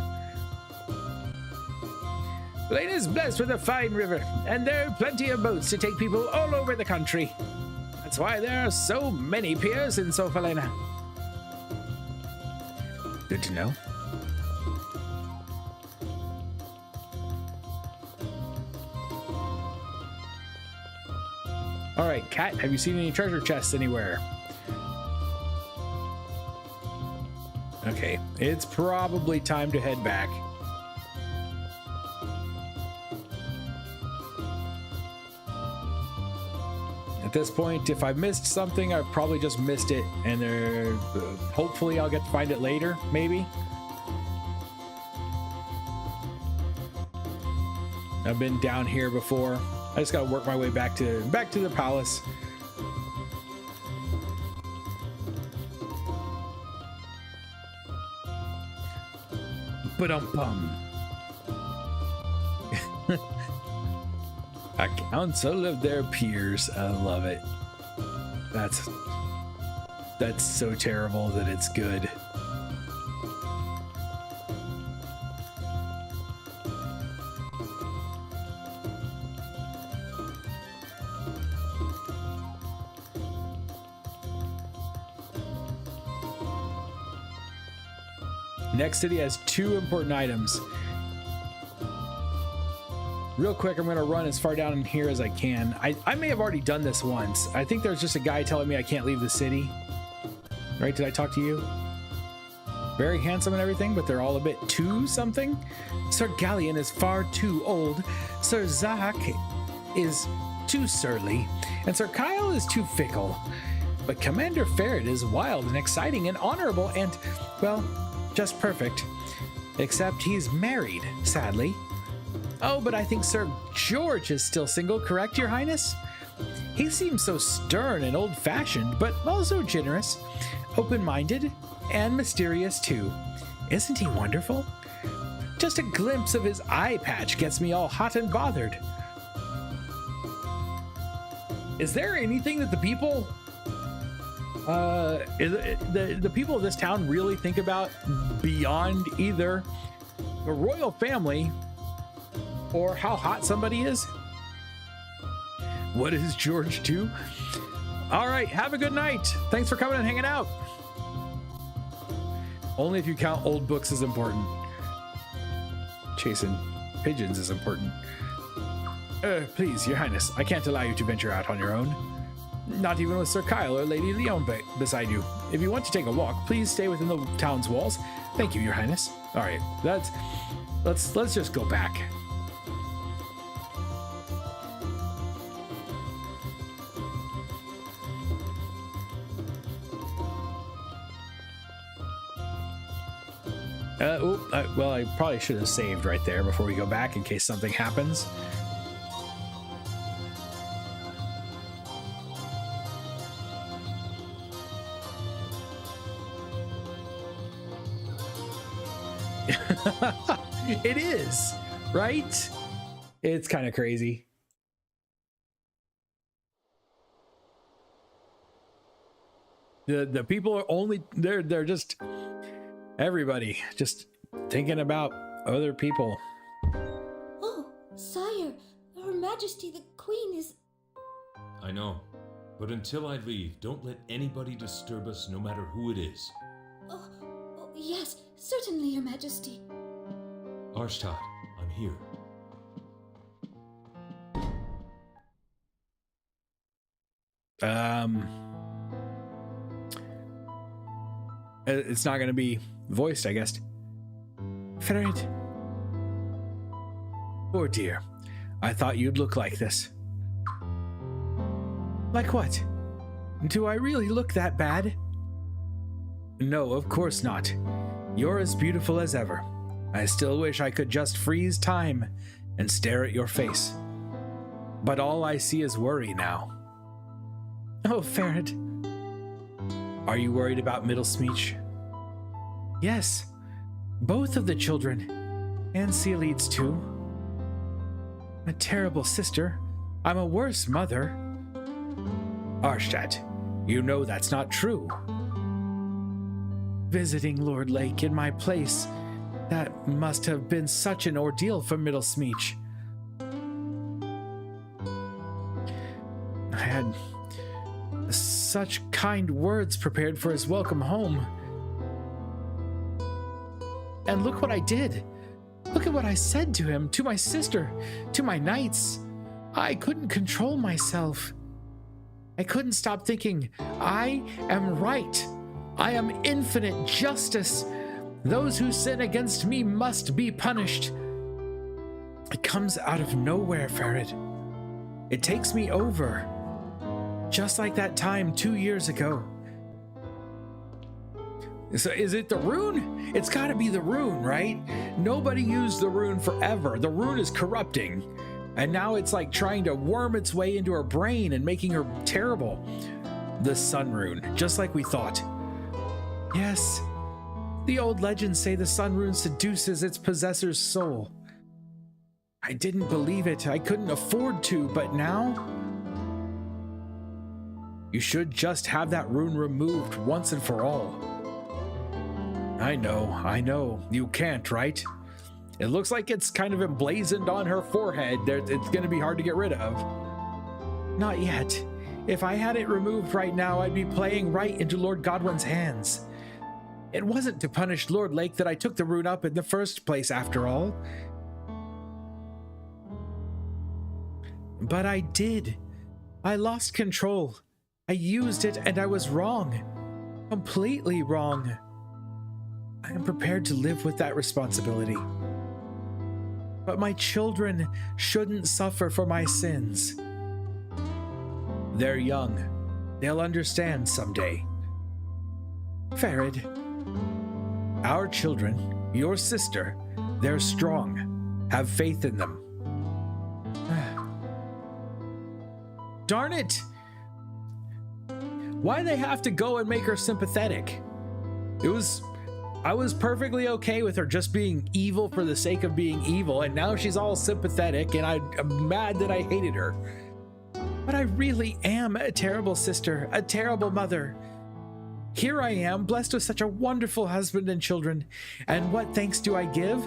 Speaker 1: Falena is blessed with a fine river, and there are plenty of boats to take people all over the country. That's why there are so many piers in Falena. Good to know. All right, Cat, have you seen any treasure chests anywhere? Okay, it's probably time to head back. At this point, if I missed something, I probably just missed it, and hopefully I'll get to find it later, maybe. I've been down here before. I just gotta work my way back to the palace. Ba-dum-bum. A council of their peers. I love it. That's so terrible that it's good. Next city has 2 important items. Real quick, I'm going to run as far down in here as I can. I may have already done this once. I think there's just a guy telling me I can't leave the city. Right? Did I talk to you? Very handsome and everything, but they're all a bit too something. Sir Galleon is far too old. Sir Zach is too surly. And Sir Kyle is too fickle. But Commander Ferret is wild and exciting and honorable and, well, just perfect. Except he's married, sadly. Oh, but I think Sir George is still single, correct, Your Highness? He seems so stern and old-fashioned, but also generous, open-minded, and mysterious too. Isn't he wonderful? Just a glimpse of his eye patch gets me all hot and bothered. Is there anything that the people... the people of this town really think about beyond either the royal family or how hot somebody is? What is George do? All right, have a good night. Thanks for coming and hanging out. Only if you count old books as important. Chasing pigeons is important. Please, Your Highness, I can't allow you to venture out on your own. Not even with Sir Kyle or Lady Leon beside you. If you want to take a walk, please stay within the town's walls. Thank you, Your Highness. All right, let's just go back. Well, I probably should have saved right there before we go back in case something happens. It is, right? It's kind of crazy. The people are only they're just Everybody, just thinking about other people.
Speaker 2: Oh, sire, Her Majesty the Queen is...
Speaker 3: I know. But until I leave, don't let anybody disturb us, no matter who it is.
Speaker 2: Oh, yes, certainly, Your Majesty.
Speaker 3: Arshtat, I'm here.
Speaker 1: It's not going to be voiced, I guess. Ferid. Poor dear. I thought you'd look like this. Like what? Do I really look that bad? No, of course not. You're as beautiful as ever. I still wish I could just freeze time and stare at your face. But all I see is worry now. Oh, Ferid. Are you worried about Middle Smeech? Yes, both of the children, and Sealids too. A terrible sister. I'm a worse mother. Arshtat, you know that's not true. Visiting Lord Lake in my place, that must have been such an ordeal for Middle Smeech. I had such kind words prepared for his welcome home. And look what I did. Look at what I said to him, to my sister, to my knights. I couldn't control myself. I couldn't stop thinking, I am right. I am infinite justice. Those who sin against me must be punished. It comes out of nowhere, Ferid. It takes me over. Just like that time 2 years ago. So is it the rune? It's got to be the rune, right? Nobody used the rune forever. The rune is corrupting. And now it's like trying to worm its way into her brain and making her terrible. The Sun Rune, just like we thought. Yes, the old legends say the Sun Rune seduces its possessor's soul. I didn't believe it. I couldn't afford to, but now... You should just have that rune removed once and for all. I know. You can't, right? It looks like it's kind of emblazoned on her forehead. It's going to be hard to get rid of. Not yet. If I had it removed right now, I'd be playing right into Lord Godwin's hands. It wasn't to punish Lord Lake that I took the rune up in the first place, after all. But I did. I lost control. I used it and I was wrong. Completely wrong. I am prepared to live with that responsibility. But my children shouldn't suffer for my sins. They're young. They'll understand someday. Ferid, our children, your sister, they're strong. Have faith in them. Darn it! Why they have to go and make her sympathetic? I was perfectly okay with her just being evil for the sake of being evil, and now she's all sympathetic, and I'm mad that I hated her. But I really am a terrible sister, a terrible mother. Here I am, blessed with such a wonderful husband and children, and what thanks do I give?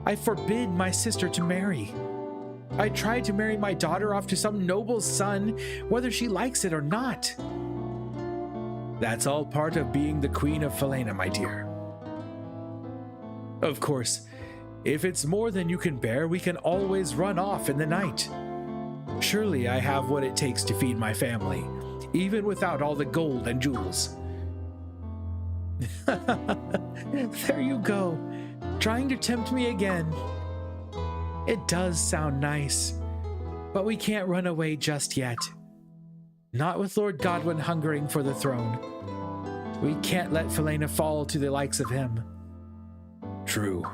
Speaker 1: I forbid my sister to marry. I tried to marry my daughter off to some noble's son, whether she likes it or not. That's all part of being the Queen of Falena, my dear. Of course, if it's more than you can bear, we can always run off in the night. Surely I have what it takes to feed my family, even without all the gold and jewels. There you go, trying to tempt me again. It does sound nice, but we can't run away just yet. Not with Lord Godwin hungering for the throne. We can't let Falena fall to the likes of him. True.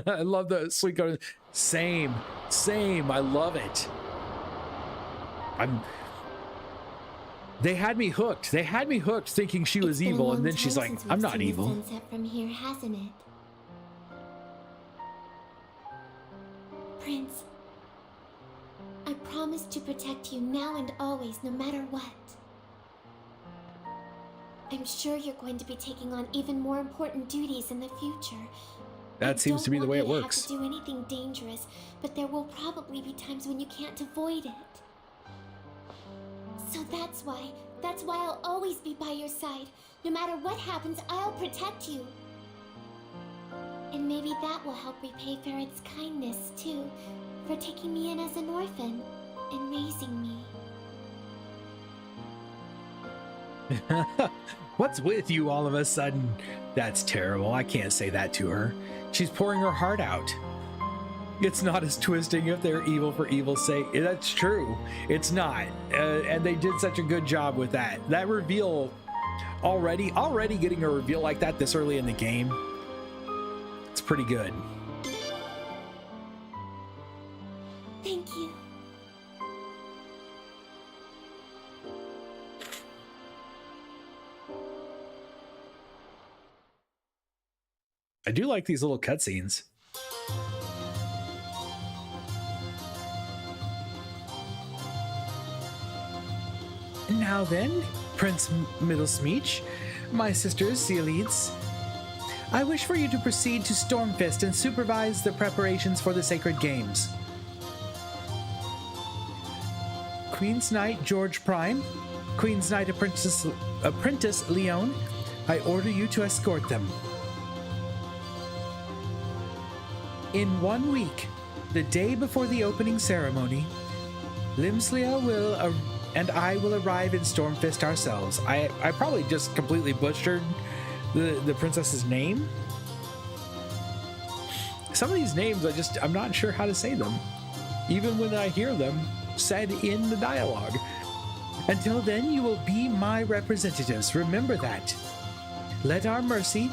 Speaker 1: I love the Suikoden. Same. I love it. They had me hooked. They had me hooked thinking she was evil, and then she's like, I'm not evil.
Speaker 2: Sunset from here, hasn't it? Prince, I promise to protect you now and always, no matter what. I'm sure you're going to be taking on even more important duties in the future.
Speaker 1: That seems to be the way it works.
Speaker 2: I don't want you to have to do anything dangerous, but there will probably be times when you can't avoid it. So that's why I'll always be by your side. No matter what happens, I'll protect you. And maybe that will help repay Ferret's kindness, too, for taking me in as an orphan and raising me.
Speaker 1: What's with you all of a sudden? That's terrible. I can't say that to her. She's pouring her heart out. It's not as twisting if they're evil for evil's sake. That's true. It's not. And they did such a good job with that. That reveal, already getting a reveal like that this early in the game, it's pretty good.
Speaker 2: Thank you.
Speaker 1: I do like these little cutscenes. Now then, Prince Middlesmeech, my sisters, Sealids, I wish for you to proceed to Stormfist and supervise the preparations for the Sacred Games. Queen's Knight George Prime, Queen's Knight Apprentice Leon, I order you to escort them. In 1 week, the day before the opening ceremony, Limslia and I will arrive in Stormfist ourselves. I probably just completely butchered the princess's name. Some of these names, I'm not sure how to say them, even when I hear them said in the dialogue. Until then, you will be my representatives. Remember that. Let our mercy,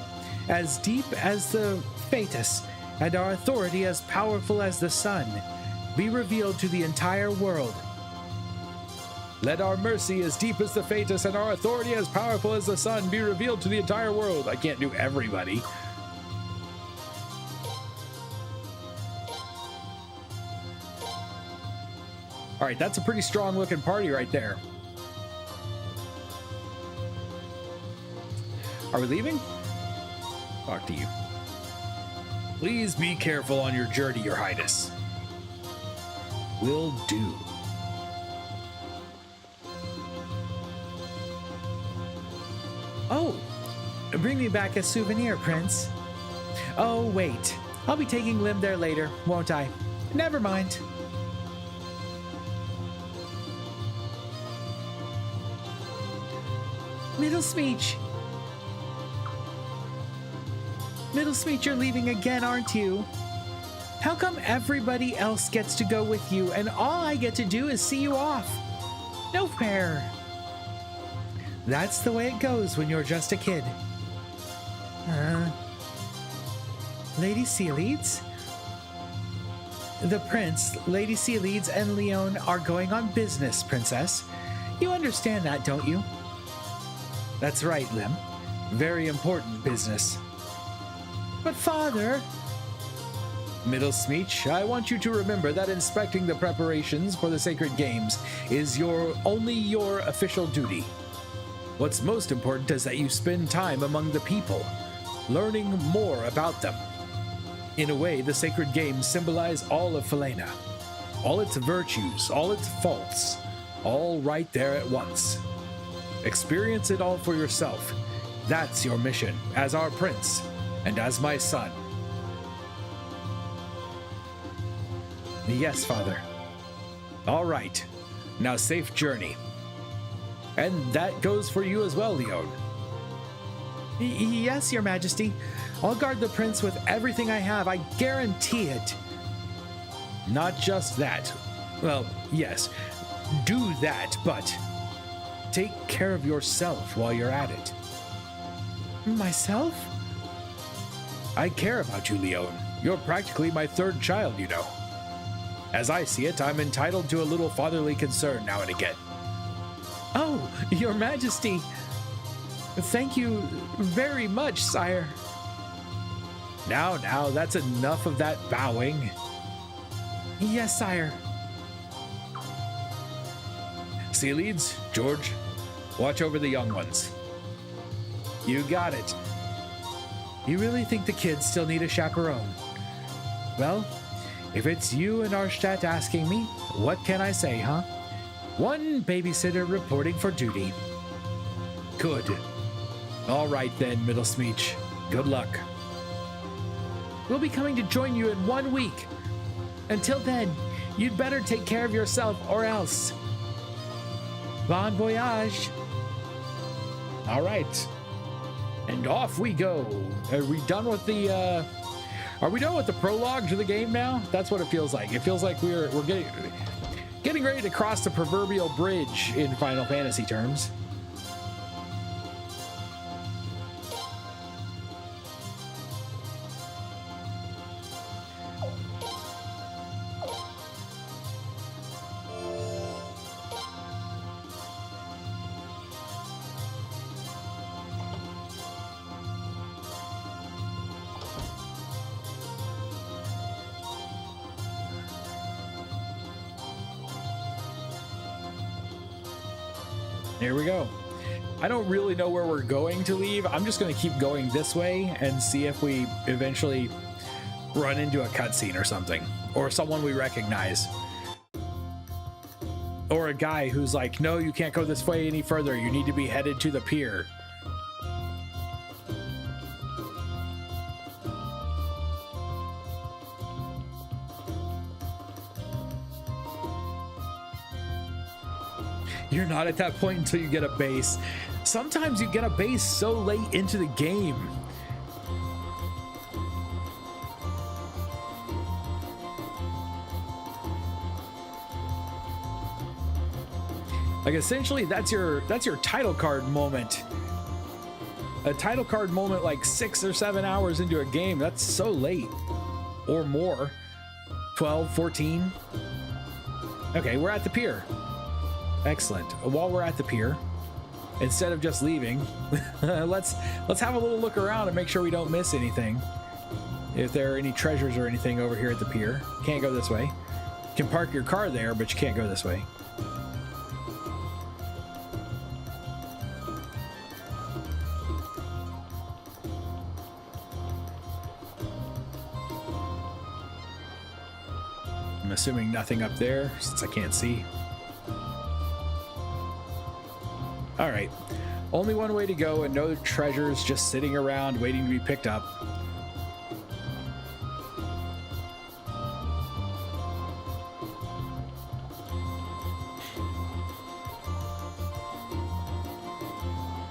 Speaker 1: as deep as the Fatus, and our authority as powerful as the sun, be revealed to the entire world. Let our mercy as deep as the Fatus and our authority as powerful as the sun be revealed to the entire world. I can't do everybody. All right, that's a pretty strong looking party right there. Are we leaving? Talk to you. Please be careful on your journey, Your Highness. Will do. Oh, bring me back a souvenir, Prince. Oh, wait. I'll be taking Lim there later, won't I? Never mind. Middlesmeech, you're leaving again, aren't you? How come everybody else gets to go with you and all I get to do is see you off? No fair. That's the way it goes when you're just a kid. Lady Sealids? The prince, Lady Sealids, and Leon are going on business, Princess. You understand that, don't you? That's right, Lim. Very important business. But father... Middlesmeech, I want you to remember that inspecting the preparations for the Sacred Games is only your official duty. What's most important is that you spend time among the people, learning more about them. In a way, the Sacred Games symbolize all of Falena, all its virtues, all its faults, all right there at once. Experience it all for yourself. That's your mission as our prince and as my son. Yes, Father. All right. Now, safe journey. And that goes for you as well, Leon. Yes, Your Majesty. I'll guard the prince with everything I have. I guarantee it. Not just that. Well, yes, do that, but take care of yourself while you're at it. Myself? I care about you, Leon. You're practically my third child, you know. As I see it, I'm entitled to a little fatherly concern now and again. Oh, Your Majesty. Thank you very much, sire. Now, that's enough of that bowing. Yes, sire. Sealids, George, watch over the young ones. You got it. You really think the kids still need a chaperone? Well, if it's you and Arstadt asking me, what can I say, huh? One babysitter reporting for duty. Good. All right then, Middlesmeech. Good luck. We'll be coming to join you in 1 week. Until then, you'd better take care of yourself or else. Bon voyage. All right. And off we go. Are we done with the prologue to the game now? That's what it feels like. It feels like we're getting ready to cross the proverbial bridge in Final Fantasy terms. Here we go. I don't really know where we're going to leave. I'm just going to keep going this way and see if we eventually run into a cutscene or something, or someone we recognize, or a guy who's like, no, you can't go this way any further. You need to be headed to the pier. You're not at that point until you get a base. Sometimes you get a base so late into the game. Like essentially that's your title card moment. A title card moment like 6 or 7 hours into a game. That's so late. Or more. 12, 14. Okay, we're at the pier. Excellent. While we're at the pier, instead of just leaving, let's have a little look around and make sure we don't miss anything. If there are any treasures or anything over here at the pier. Can't go this way. You can park your car there, but you can't go this way. I'm assuming nothing up there since I can't see. All right, only one way to go and no treasures just sitting around waiting to be picked up.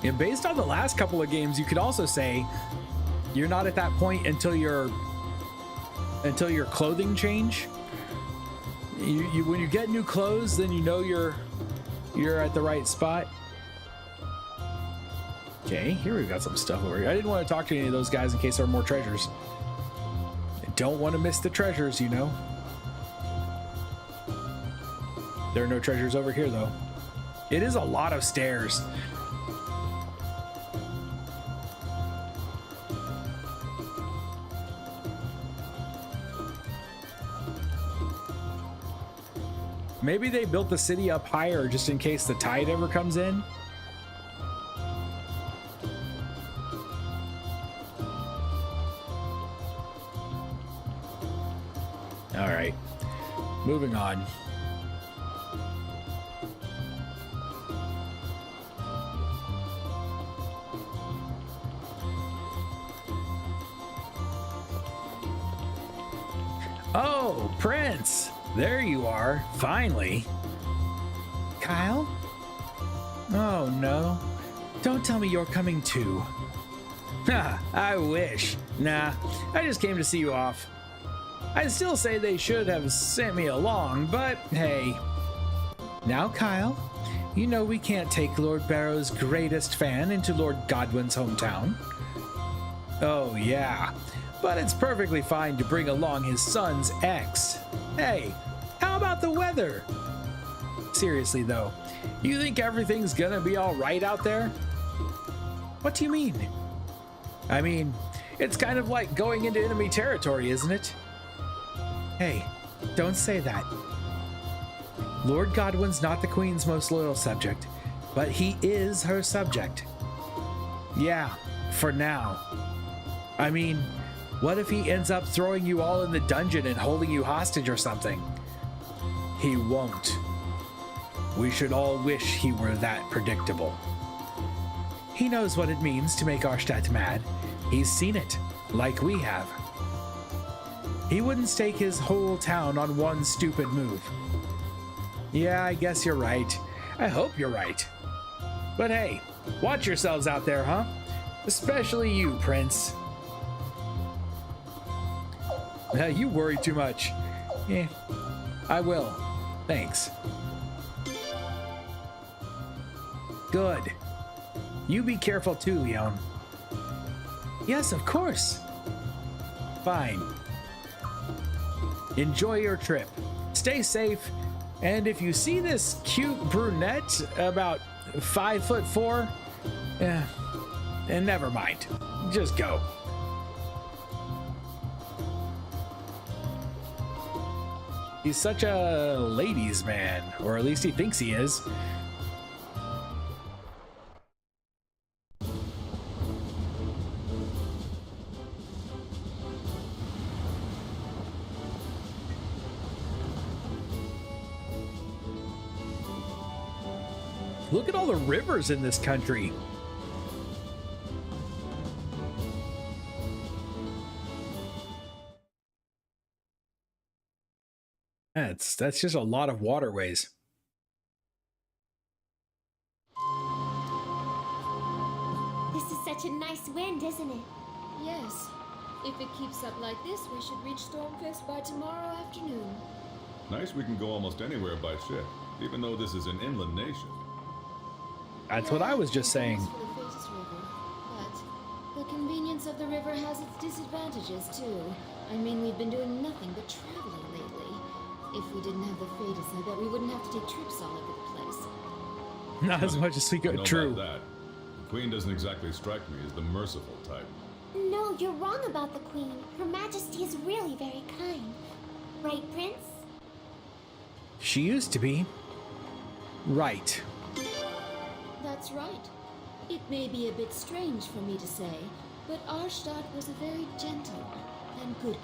Speaker 1: And based on the last couple of games, you could also say you're not at that point until your clothing change. You when you get new clothes, then you know you're at the right spot. Okay, here we've got some stuff over here. I didn't want to talk to any of those guys in case there are more treasures. I don't want to miss the treasures, you know. There are no treasures over here, though. It is a lot of stairs. Maybe they built the city up higher just in case the tide ever comes in. All right, moving on. Oh, Prince, there you are, finally. Kyle? Oh no, don't tell me you're coming too. Ha, I wish. Nah, I just came to see you off. I'd still say they should have sent me along, but hey. Now, Kyle, you know we can't take Lord Barrow's greatest fan into Lord Godwin's hometown. Oh, yeah, but it's perfectly fine to bring along his son's ex. Hey, how about the weather? Seriously, though, you think everything's gonna be all right out there? What do you mean? I mean, it's kind of like going into enemy territory, isn't it? Hey, don't say that. Lord Godwin's not the Queen's most loyal subject, but he is her subject. Yeah, for now. I mean, what if he ends up throwing you all in the dungeon and holding you hostage or something? He won't. We should all wish he were that predictable. He knows what it means to make Arstadt mad. He's seen it, like we have. He wouldn't stake his whole town on one stupid move. Yeah, I guess you're right. I hope you're right. But hey, watch yourselves out there, huh? Especially you, Prince. You worry too much. I will. Thanks. Good. You be careful too, Leon. Yes, of course. Fine. Enjoy your trip. Stay safe. And if you see this cute brunette about 5'4", and never mind. Just go. He's such a ladies' man, or at least he thinks he is. Look at all the rivers in this country. That's just a lot of waterways.
Speaker 2: This is such a nice wind, isn't it?
Speaker 4: Yes. If it keeps up like this, we should reach Stormfist by tomorrow afternoon.
Speaker 5: Nice we can go almost anywhere by ship, even though this is an inland nation.
Speaker 1: That's what I was just saying.
Speaker 4: For the Thetis River, but the convenience of the river has its disadvantages too. I mean, we've been doing nothing but traveling lately. If we didn't have the Thetis, I bet we wouldn't have to take trips all over the place.
Speaker 1: Not as much as we
Speaker 5: I
Speaker 1: could.
Speaker 5: know
Speaker 1: True.
Speaker 5: about that. The Queen doesn't exactly strike me as the merciful type.
Speaker 2: No, you're wrong about the Queen. Her Majesty is really very kind. Right, Prince?
Speaker 1: She used to be. Right.
Speaker 4: That's right. It may be a bit strange for me to say, but Arstadt was a very gentle and good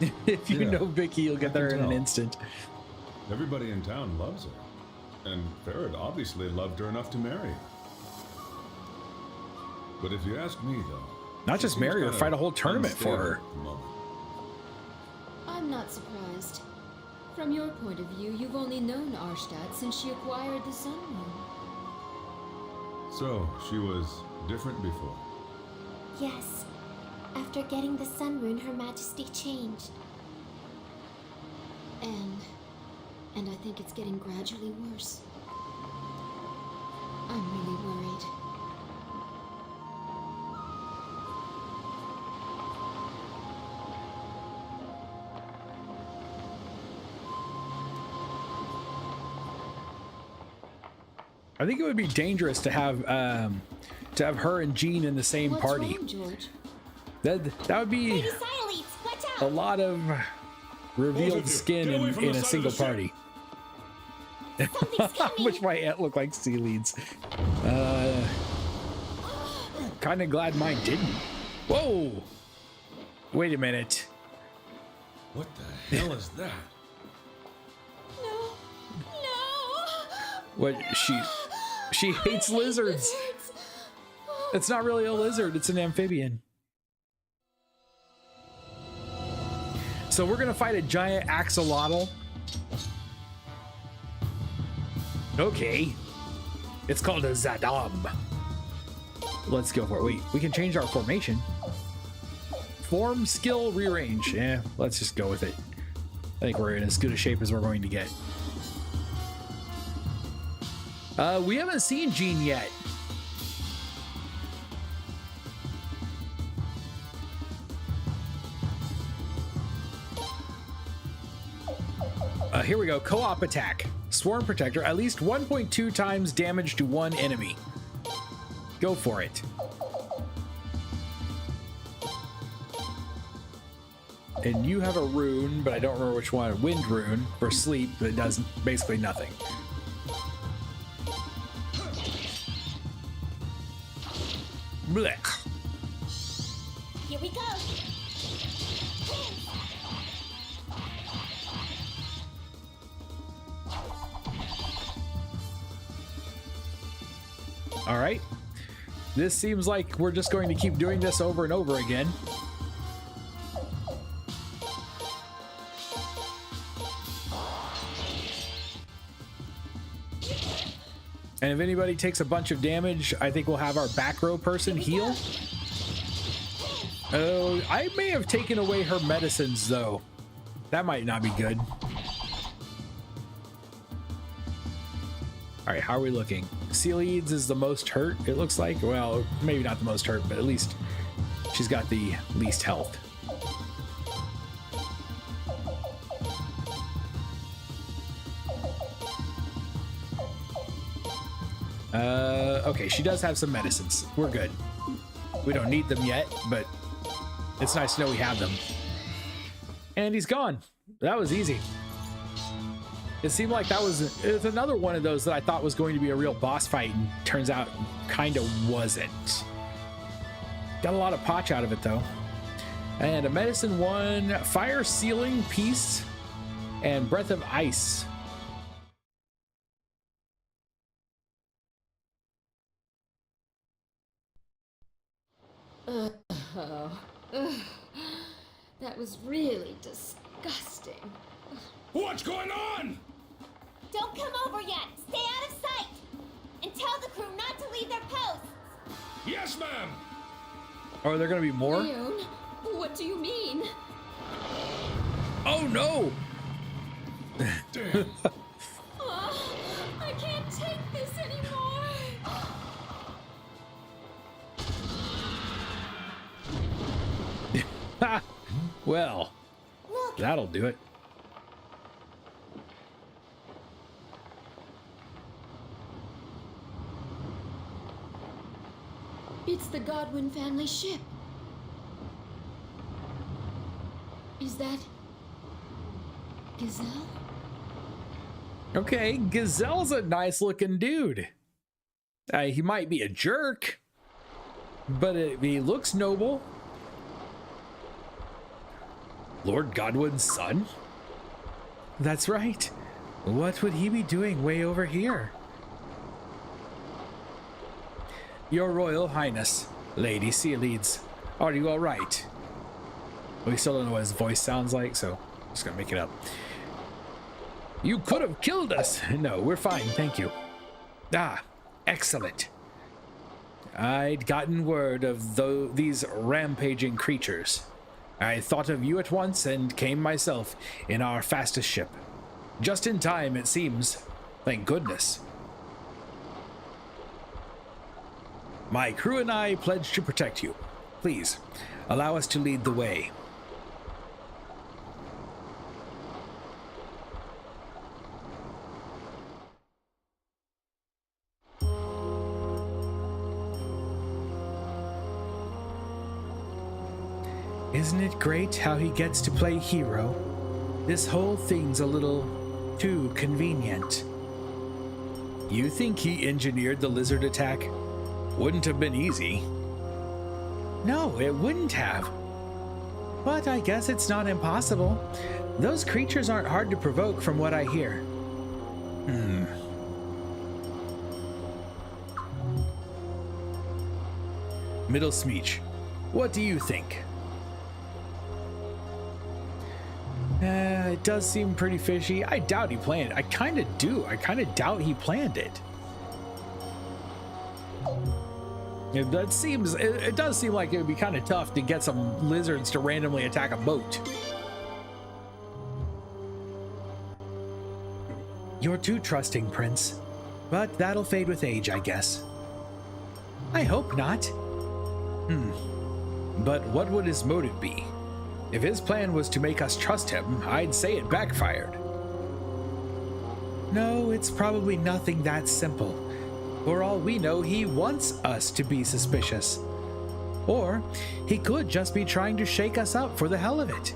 Speaker 4: queen.
Speaker 1: If you
Speaker 5: Yeah,
Speaker 1: know Vicky, you'll get
Speaker 5: I can
Speaker 1: there in an
Speaker 5: tell.
Speaker 1: instant.
Speaker 5: Everybody in town loves her. And Farrad obviously loved her enough to marry. But if you ask me, though...
Speaker 1: Not just
Speaker 5: she
Speaker 1: marry her,
Speaker 5: seems
Speaker 1: fight a
Speaker 5: kinda
Speaker 1: whole tournament for
Speaker 5: unstable
Speaker 1: her.
Speaker 5: at the moment.
Speaker 4: I'm not surprised. From your point of view, you've only known Arstadt since she acquired the Sun Rune.
Speaker 5: So, she was different before.
Speaker 2: Yes. After getting the Sun Rune, Her Majesty changed.
Speaker 4: And I think it's getting gradually worse. I'm really worried.
Speaker 1: I think it would be dangerous to have her and Jean in the same
Speaker 4: What's
Speaker 1: party.
Speaker 4: wrong, George?
Speaker 1: That would be
Speaker 2: Lady Silence, watch
Speaker 1: a
Speaker 2: out!
Speaker 1: lot of
Speaker 5: Both
Speaker 1: revealed
Speaker 5: of you,
Speaker 1: skin
Speaker 5: get away
Speaker 1: in
Speaker 5: from the
Speaker 1: a
Speaker 5: side of
Speaker 1: single
Speaker 5: the ship.
Speaker 1: party.
Speaker 2: Something's coming!
Speaker 1: Which my aunt looked like sea leads. Kind of glad mine didn't. Whoa! Wait a minute.
Speaker 3: What the hell is that?
Speaker 2: No!
Speaker 1: What she hates lizards. It's not really a lizard, it's an amphibian. So we're gonna fight a giant axolotl. Okay. It's called a Zadam. Let's go for it. Wait, we can change our formation. Form, skill, rearrange. Yeah, let's just go with it. I think we're in as good a shape as we're going to get. We haven't seen Jean yet. Here we go. Co-op attack. Swarm Protector. At least 1.2 times damage to one enemy. Go for it. And you have a rune, but I don't remember which one. Wind rune for sleep that does basically nothing. Blech.
Speaker 2: Here we go.
Speaker 1: All right. This seems like we're just going to keep doing this over and over again. And if anybody takes a bunch of damage, I think we'll have our back row person heal. Oh, I may have taken away her medicines, though. That might not be good. All right, how are we looking? Sealeeds is the most hurt, it looks like. Well, maybe not the most hurt, but at least she's got the least health. Okay, she does have some medicines. We're good. We don't need them yet, but it's nice to know we have them. And he's gone. That was easy. It seemed like it's another one of those that I thought was going to be a real boss fight, and turns out kind of wasn't. Got a lot of potch out of it, though. And a medicine one, fire sealing piece, and breath of ice.
Speaker 4: That was really disgusting.
Speaker 3: What's going on?
Speaker 2: Don't come over yet. Stay out of sight. And tell the crew not to leave their posts.
Speaker 3: Yes, ma'am.
Speaker 1: Are there going to be more?
Speaker 4: Leon, what do you mean?
Speaker 1: Oh, no!
Speaker 3: Damn.
Speaker 4: I can't take this anymore.
Speaker 1: Well,
Speaker 2: Look,
Speaker 1: that'll do it.
Speaker 4: It's the Godwin family ship. Is that Gazelle?
Speaker 1: Okay, Gazelle's a nice looking dude. He might be a jerk, but he looks noble. Lord Godwin's son? That's right. What would he be doing way over here? Your Royal Highness, Lady Sealeeds, are you all right? We still don't know what his voice sounds like, so I'm just gonna make it up. You could have killed us. No, we're fine, thank you. Ah, excellent. I'd gotten word of these rampaging creatures. I thought of you at once and came myself in our fastest ship. Just in time, it seems. Thank goodness. My crew and I pledge to protect you. Please, allow us to lead the way. Isn't it great how he gets to play hero? This whole thing's a little too convenient. You think he engineered the lizard attack? Wouldn't have been easy. No, it wouldn't have. But I guess it's not impossible. Those creatures aren't hard to provoke from what I hear. Middle Smeech, what do you think? It does seem pretty fishy. I doubt he planned it. I kind of do. I kind of doubt he planned it. It does seem like it would be kind of tough to get some lizards to randomly attack a boat. You're too trusting, Prince. But that'll fade with age, I guess. I hope not. But what would his motive be? If his plan was to make us trust him, I'd say it backfired. No, it's probably nothing that simple. For all we know, he wants us to be suspicious. Or he could just be trying to shake us up for the hell of it.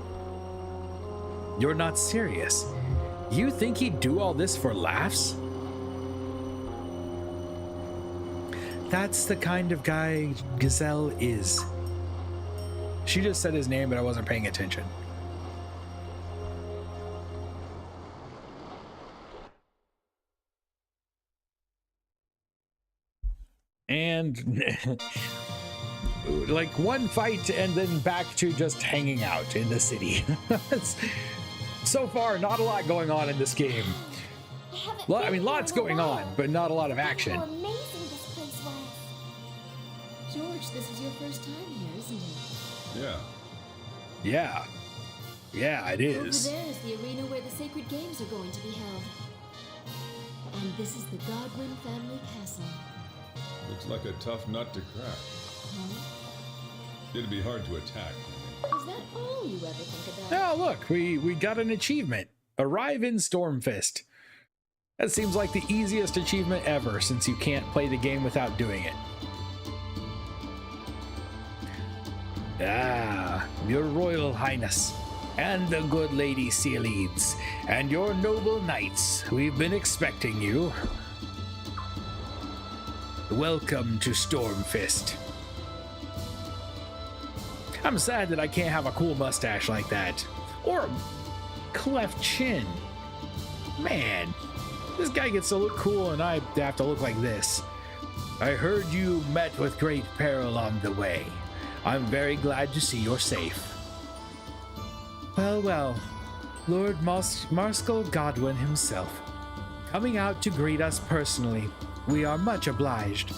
Speaker 1: You're not serious. You think he'd do all this for laughs? That's the kind of guy Gazelle is. She just said his name, but I wasn't paying attention. And like one fight and then back to just hanging out in the city. So far, not a lot going on in this game. I mean, lots going on, but not a lot of action.
Speaker 2: How amazing this place was.
Speaker 4: George, this is your first time here, isn't it?
Speaker 5: Yeah.
Speaker 1: Yeah, it is.
Speaker 4: Over there is the arena where the sacred games are going to be held. And this is the Godwin family castle.
Speaker 5: Looks like a tough nut to crack.
Speaker 4: Huh?
Speaker 5: It'd be hard to attack.
Speaker 4: Is that all you ever think about?
Speaker 1: Oh, look, we got an achievement. Arrive in Stormfist. That seems like the easiest achievement ever, since you can't play the game without doing it. Ah, your Royal Highness, and the good Lady Sealides, and your noble knights, we've been expecting you. Welcome to Stormfist. I'm sad that I can't have a cool mustache like that. Or a cleft chin. Man, this guy gets to look cool and I have to look like this. I heard you met with great peril on the way. I'm very glad to see you're safe. Well, Lord Marskal Godwin himself, coming out to greet us personally. We are much obliged.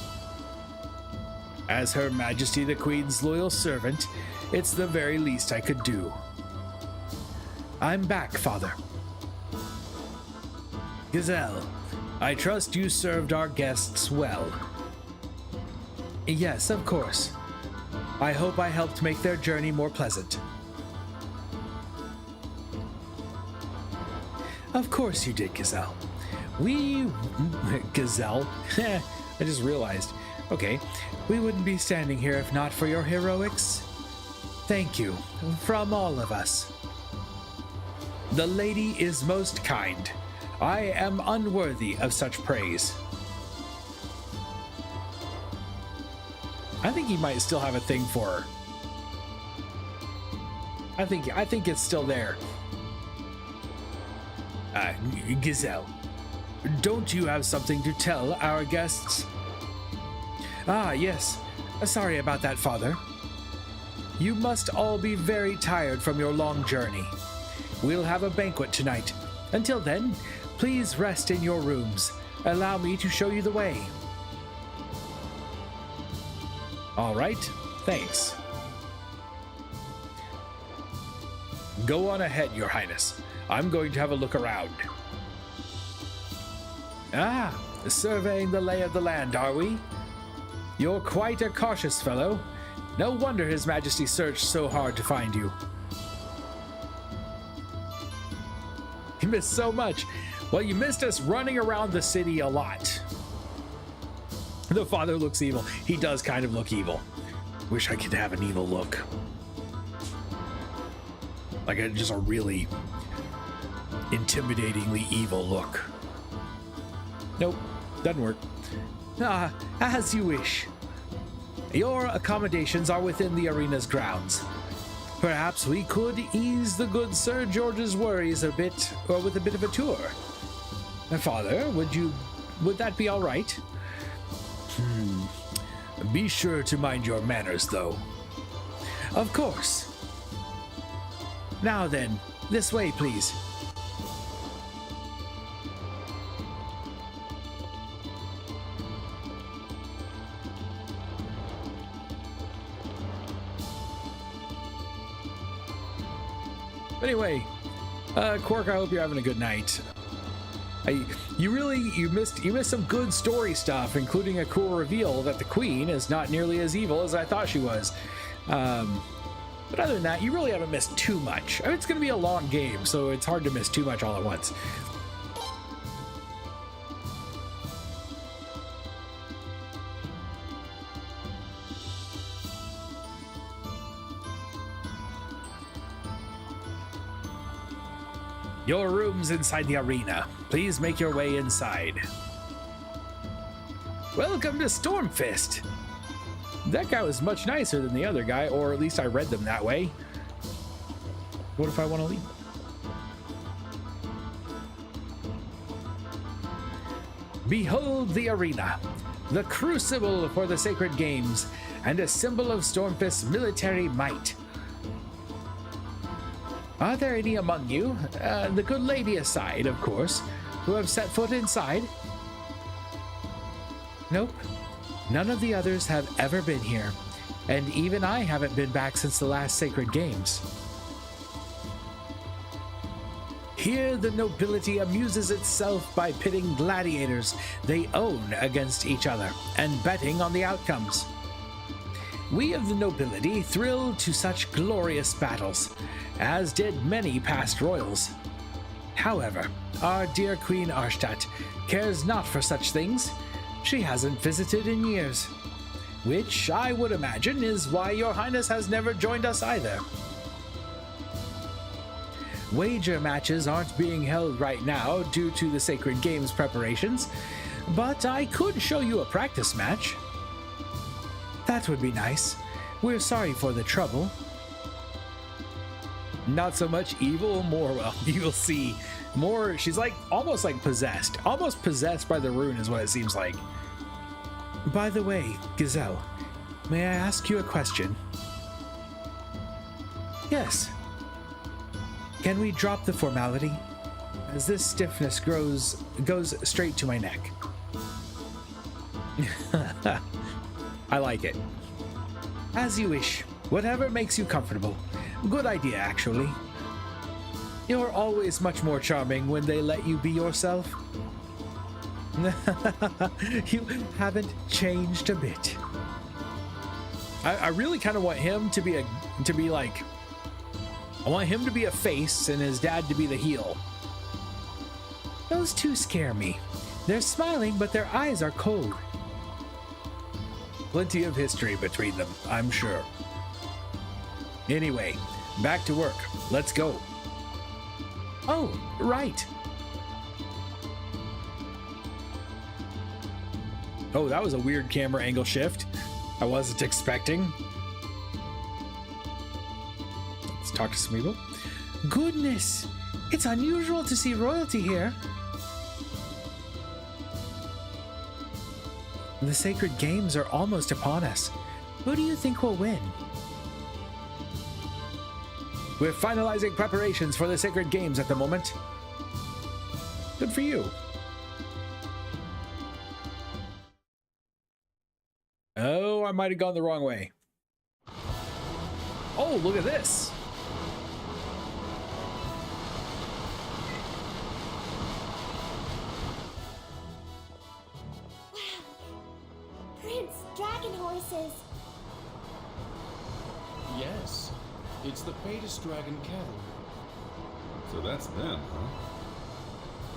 Speaker 1: As Her Majesty the Queen's loyal servant, it's the very least I could do. I'm back, Father. Gazelle, I trust you served our guests well. Yes, of course. I hope I helped make their journey more pleasant. Of course you did, Gazelle. Gazelle? I just realized. Okay, we wouldn't be standing here if not for your heroics. Thank you, from all of us. The lady is most kind. I am unworthy of such praise. I think he might still have a thing for her. I think it's still there. Gazelle, don't you have something to tell our guests? Ah, yes. Sorry about that, Father. You must all be very tired from your long journey. We'll have a banquet tonight. Until then, please rest in your rooms. Allow me to show you the way. All right, thanks. Go on ahead, Your Highness. I'm going to have a look around. Ah, surveying the lay of the land, are we? You're quite a cautious fellow. No wonder His Majesty searched so hard to find you. You missed so much. Well, you missed us running around the city a lot. The father looks evil. He does kind of look evil. Wish I could have an evil look. Like just a really intimidatingly evil look. Nope, doesn't work. Ah, as you wish. Your accommodations are within the arena's grounds. Perhaps we could ease the good Sir George's worries a bit, or with a bit of a tour. Father, would that be all right? Be sure to mind your manners, though. Of course. Now then, this way, please. Anyway, Quark, I hope you're having a good night. You missed some good story stuff, including a cool reveal that the Queen is not nearly as evil as I thought she was. But other than that, you really haven't missed too much. I mean, it's going to be a long game, so it's hard to miss too much all at once. Your room's inside the arena. Please make your way inside. Welcome to Stormfist. That guy was much nicer than the other guy, or at least I read them that way. What if I want to leave? Behold the arena, the crucible for the sacred games, and a symbol of Stormfist's military might. Are there any among you, the good lady aside, of course, who have set foot inside? Nope. None of the others have ever been here, and even I haven't been back since the last Sacred Games. Here the nobility amuses itself by pitting gladiators they own against each other and betting on the outcomes. We of the nobility thrill to such glorious battles, as did many past royals. However, our dear Queen Arshtat cares not for such things. She hasn't visited in years, which I would imagine is why Your Highness has never joined us either. Wager matches aren't being held right now due to the Sacred Games preparations, but I could show you a practice match. That would be nice. We're sorry for the trouble. Not so much evil, more, well, you'll see. More, she's like, almost like possessed. Almost possessed by the rune is what it seems like. By the way, Gazelle, may I ask you a question? Yes. Can we drop the formality? As this stiffness goes straight to my neck. I like it. As you wish. Whatever makes you comfortable. Good idea, actually. You're always much more charming when they let you be yourself. You haven't changed a bit. I really kind of want him to be like, I want him to be a face and his dad to be the heel. Those two scare me. They're smiling, but their eyes are cold. Plenty of history between them, I'm sure. Anyway, back to work. Let's go. Oh, right. Oh, that was a weird camera angle shift. I wasn't expecting. Let's talk to some people. Goodness, it's unusual to see royalty here. The Sacred Games are almost upon us. Who do you think will win? We're finalizing preparations for the Sacred Games at the moment. Good for you. Oh, I might have gone the wrong way. Oh, look at this.
Speaker 2: Wow. Prince, dragon horses.
Speaker 6: Yes. It's the Fatus Dragon Cavalry.
Speaker 5: So that's them, huh?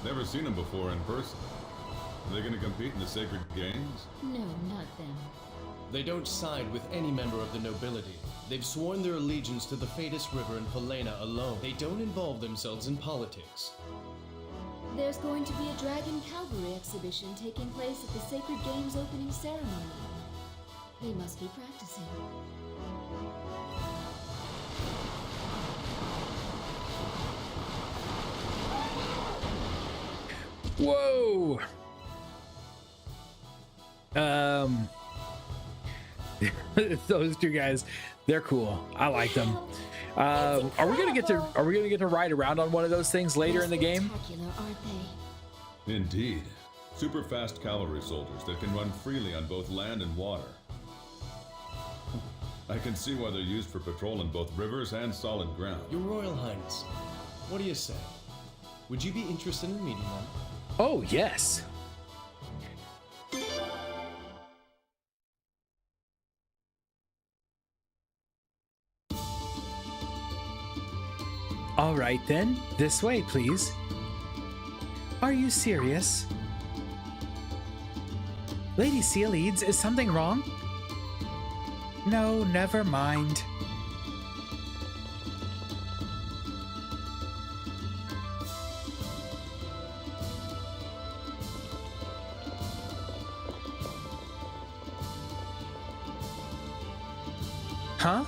Speaker 5: Never seen them before in person. Are they gonna compete in the Sacred Games?
Speaker 4: No, not them.
Speaker 6: They don't side with any member of the nobility. They've sworn their allegiance to the Fatus River and Falena alone. They don't involve themselves in politics.
Speaker 4: There's going to be a Dragon Cavalry exhibition taking place at the Sacred Games opening ceremony. They must be practicing.
Speaker 1: Whoa! Those two guys, they're cool. I like them. Are we gonna get to ride around on one of those things later in the game?
Speaker 4: Spectacular, aren't they?
Speaker 5: Indeed. Super fast cavalry soldiers that can run freely on both land and water. I can see why they're used for patrol in both rivers and solid ground.
Speaker 6: Your Royal Highness, what do you say? Would you be interested in meeting them?
Speaker 1: Oh, yes. All right then, this way, please. Are you serious? Lady Sealeeds, is something wrong? No, never mind. Huh?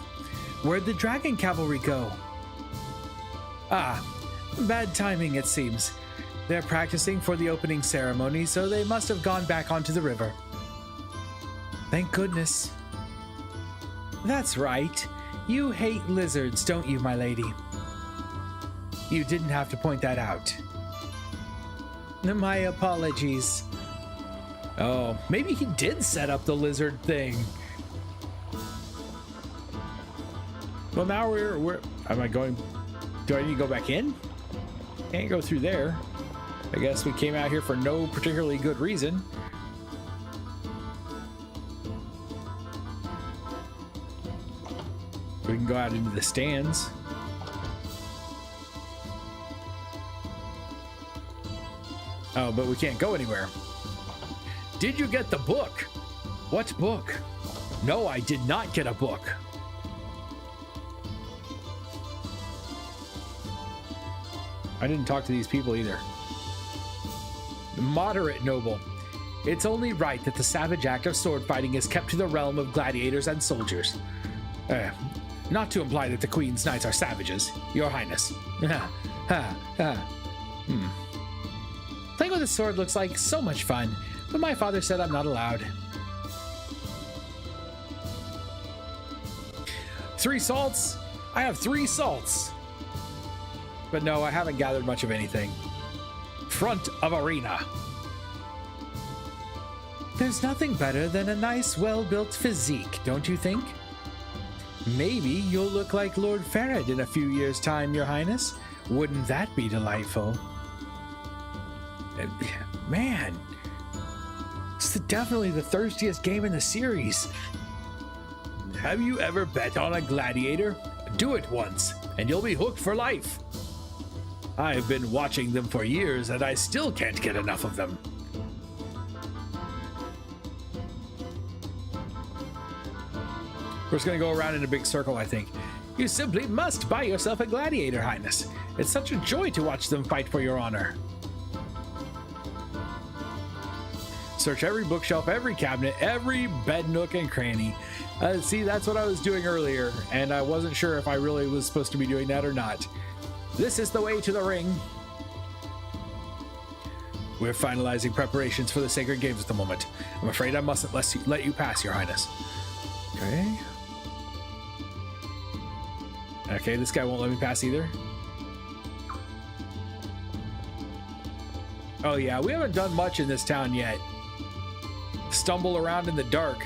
Speaker 1: Where'd the dragon cavalry go? Ah, bad timing it seems. They're practicing for the opening ceremony, so they must have gone back onto the river. Thank goodness. That's right. You hate lizards, don't you, my lady? You didn't have to point that out. My apologies. Oh, maybe he did set up the lizard thing. Well, now we're am I going? Do I need to go back in? Can't go through there. I guess we came out here for no particularly good reason. We can go out into the stands. Oh, but we can't go anywhere. Did you get the book? What book? No, I did not get a book. I didn't talk to these people either. Moderate noble. It's only right that the savage act of sword fighting is kept to the realm of gladiators and soldiers. Not to imply that the Queen's knights are savages, Your Highness. Playing with a sword looks like so much fun, but my father said I'm not allowed. 3 salts? I have 3 salts. But no, I haven't gathered much of anything. Front of arena. There's nothing better than a nice, well-built physique, don't you think? Maybe you'll look like Lord Ferret in a few years' time, Your Highness. Wouldn't that be delightful? Man, it's definitely the thirstiest game in the series. Have you ever bet on a gladiator? Do it once, and you'll be hooked for life. I've been watching them for years, and I still can't get enough of them. We're just going to go around in a big circle, I think. You simply must buy yourself a gladiator, Highness. It's such a joy to watch them fight for your honor. Search every bookshelf, every cabinet, every bed nook and cranny. See, that's what I was doing earlier, and I wasn't sure if I really was supposed to be doing that or not. This is the way to the ring. We're finalizing preparations for the Sacred Games at the moment. I'm afraid I mustn't let you pass, Your Highness. Okay. Okay, this guy won't let me pass either. Oh yeah, we haven't done much in this town yet. Stumble around in the dark.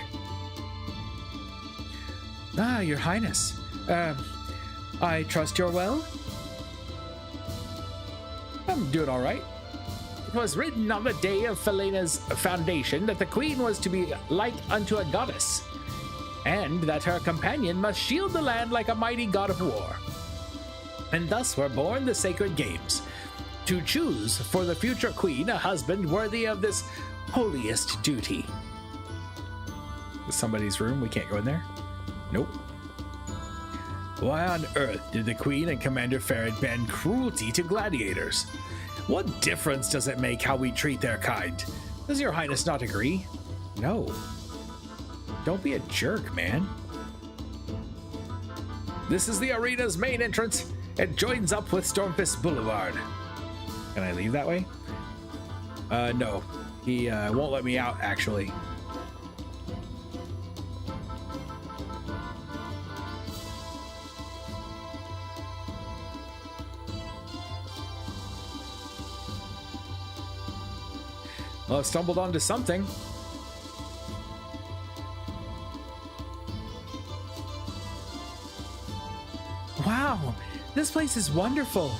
Speaker 1: Ah, Your Highness. I trust you're well? I'm doing all right. It was written on the day of Falena's foundation that the queen was to be like unto a goddess, and that her companion must shield the land like a mighty god of war. And thus were born the Sacred Games, to choose for the future queen a husband worthy of this holiest duty. Somebody's room, we can't go in there? Nope. Why on earth did the Queen and Commander Ferret ban cruelty to gladiators? What difference does it make how we treat their kind? Does Your Highness not agree? No. Don't be a jerk, man. This is the arena's main entrance. It joins up with Stormfist Boulevard. Can I leave that way? No. He won't let me out, actually. Well, I've stumbled onto something. Wow, this place is wonderful.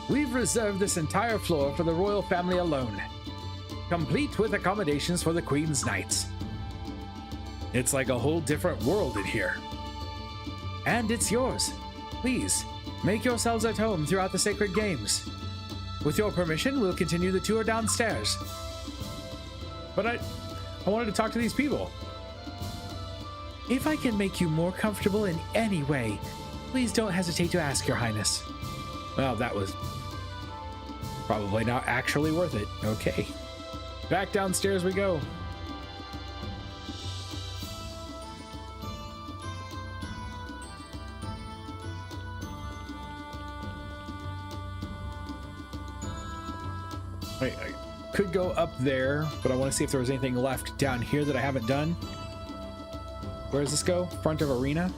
Speaker 1: We've reserved this entire floor for the royal family alone, complete with accommodations for the Queen's knights. It's like a whole different world in here. And it's yours. Please, make yourselves at home throughout the Sacred Games. With your permission, we'll continue the tour downstairs. But I wanted to talk to these people. If I can make you more comfortable in any way, please don't hesitate to ask, Your Highness. Well, that was probably not actually worth it. Okay. Back downstairs we go. I could go up there, but I want to see if there was anything left down here that I haven't done. Where does this go? Front of arena?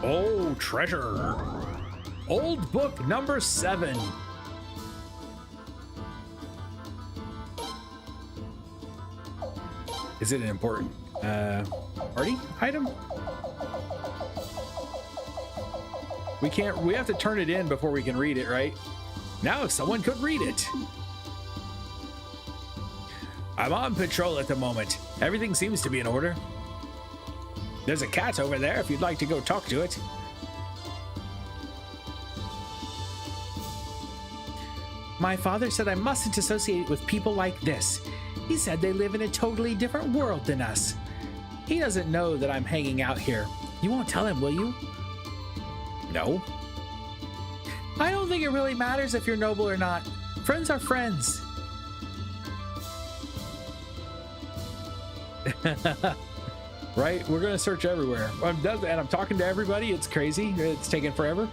Speaker 1: Oh, treasure. Old book number 7. Is it an important party item? We have to turn it in before we can read it, right? Now someone could read it. I'm on patrol at the moment. Everything seems to be in order. There's a cat over there if you'd like to go talk to it. My father said I mustn't associate with people like this. He said they live in a totally different world than us. He doesn't know that I'm hanging out here. You won't tell him, will you? No. I don't think it really matters if you're noble or not. Friends are friends. Right? We're gonna search everywhere. And I'm talking to everybody. It's crazy. It's taking forever.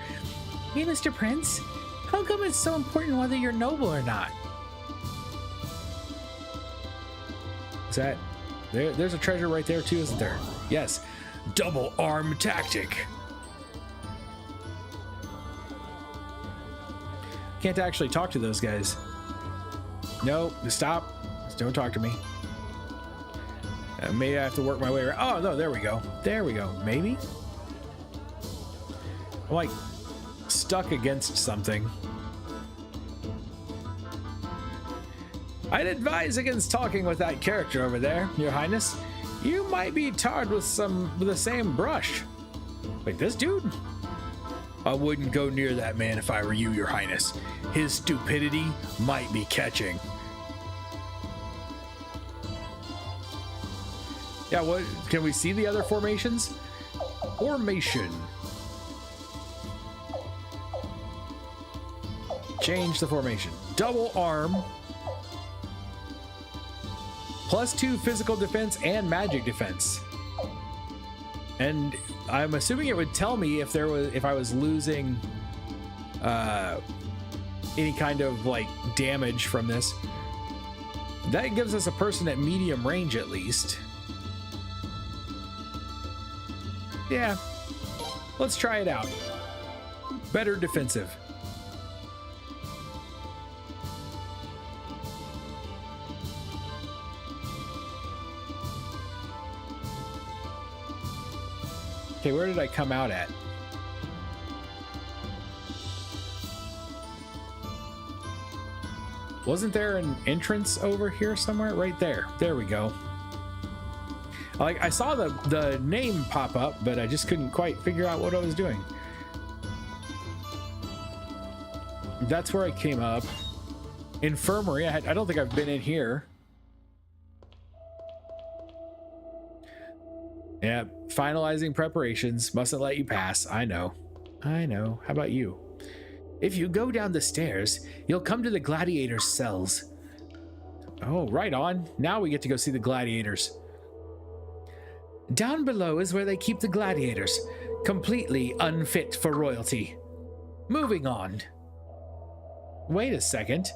Speaker 1: Hey, Mr. Prince. How come it's so important whether you're noble or not? Is that... There's a treasure right there too, isn't there? Yes. Double arm tactic. Can't actually talk to those guys. No, stop. Just don't talk to me. Maybe I have to work my way around. Oh, no, there we go. There we go. Maybe? I'm like stuck against something. I'd advise against talking with that character over there, Your Highness. You might be tarred with the same brush. Like this dude? I wouldn't go near that man if I were you, Your Highness. His stupidity might be catching. Yeah, what can we see the other formations? Formation. Change the formation. Double arm. +2 physical defense and magic defense. And I'm assuming it would tell me if I was losing any kind of like damage from this. That gives us a person at medium range at least. Yeah, let's try it out. Better defensive. Okay, where did I come out at? Wasn't there an entrance over here somewhere? Right there. There we go. Like, I saw the name pop up, but I just couldn't quite figure out what I was doing. That's where I came up. Infirmary. I don't think I've been in here. Yeah, finalizing preparations. Mustn't let you pass. I know. I know. How about you? If you go down the stairs, you'll come to the gladiators' cells. Oh, right on. Now we get to go see the gladiators. Down below is where they keep the gladiators, completely unfit for royalty. Moving on. Wait a second.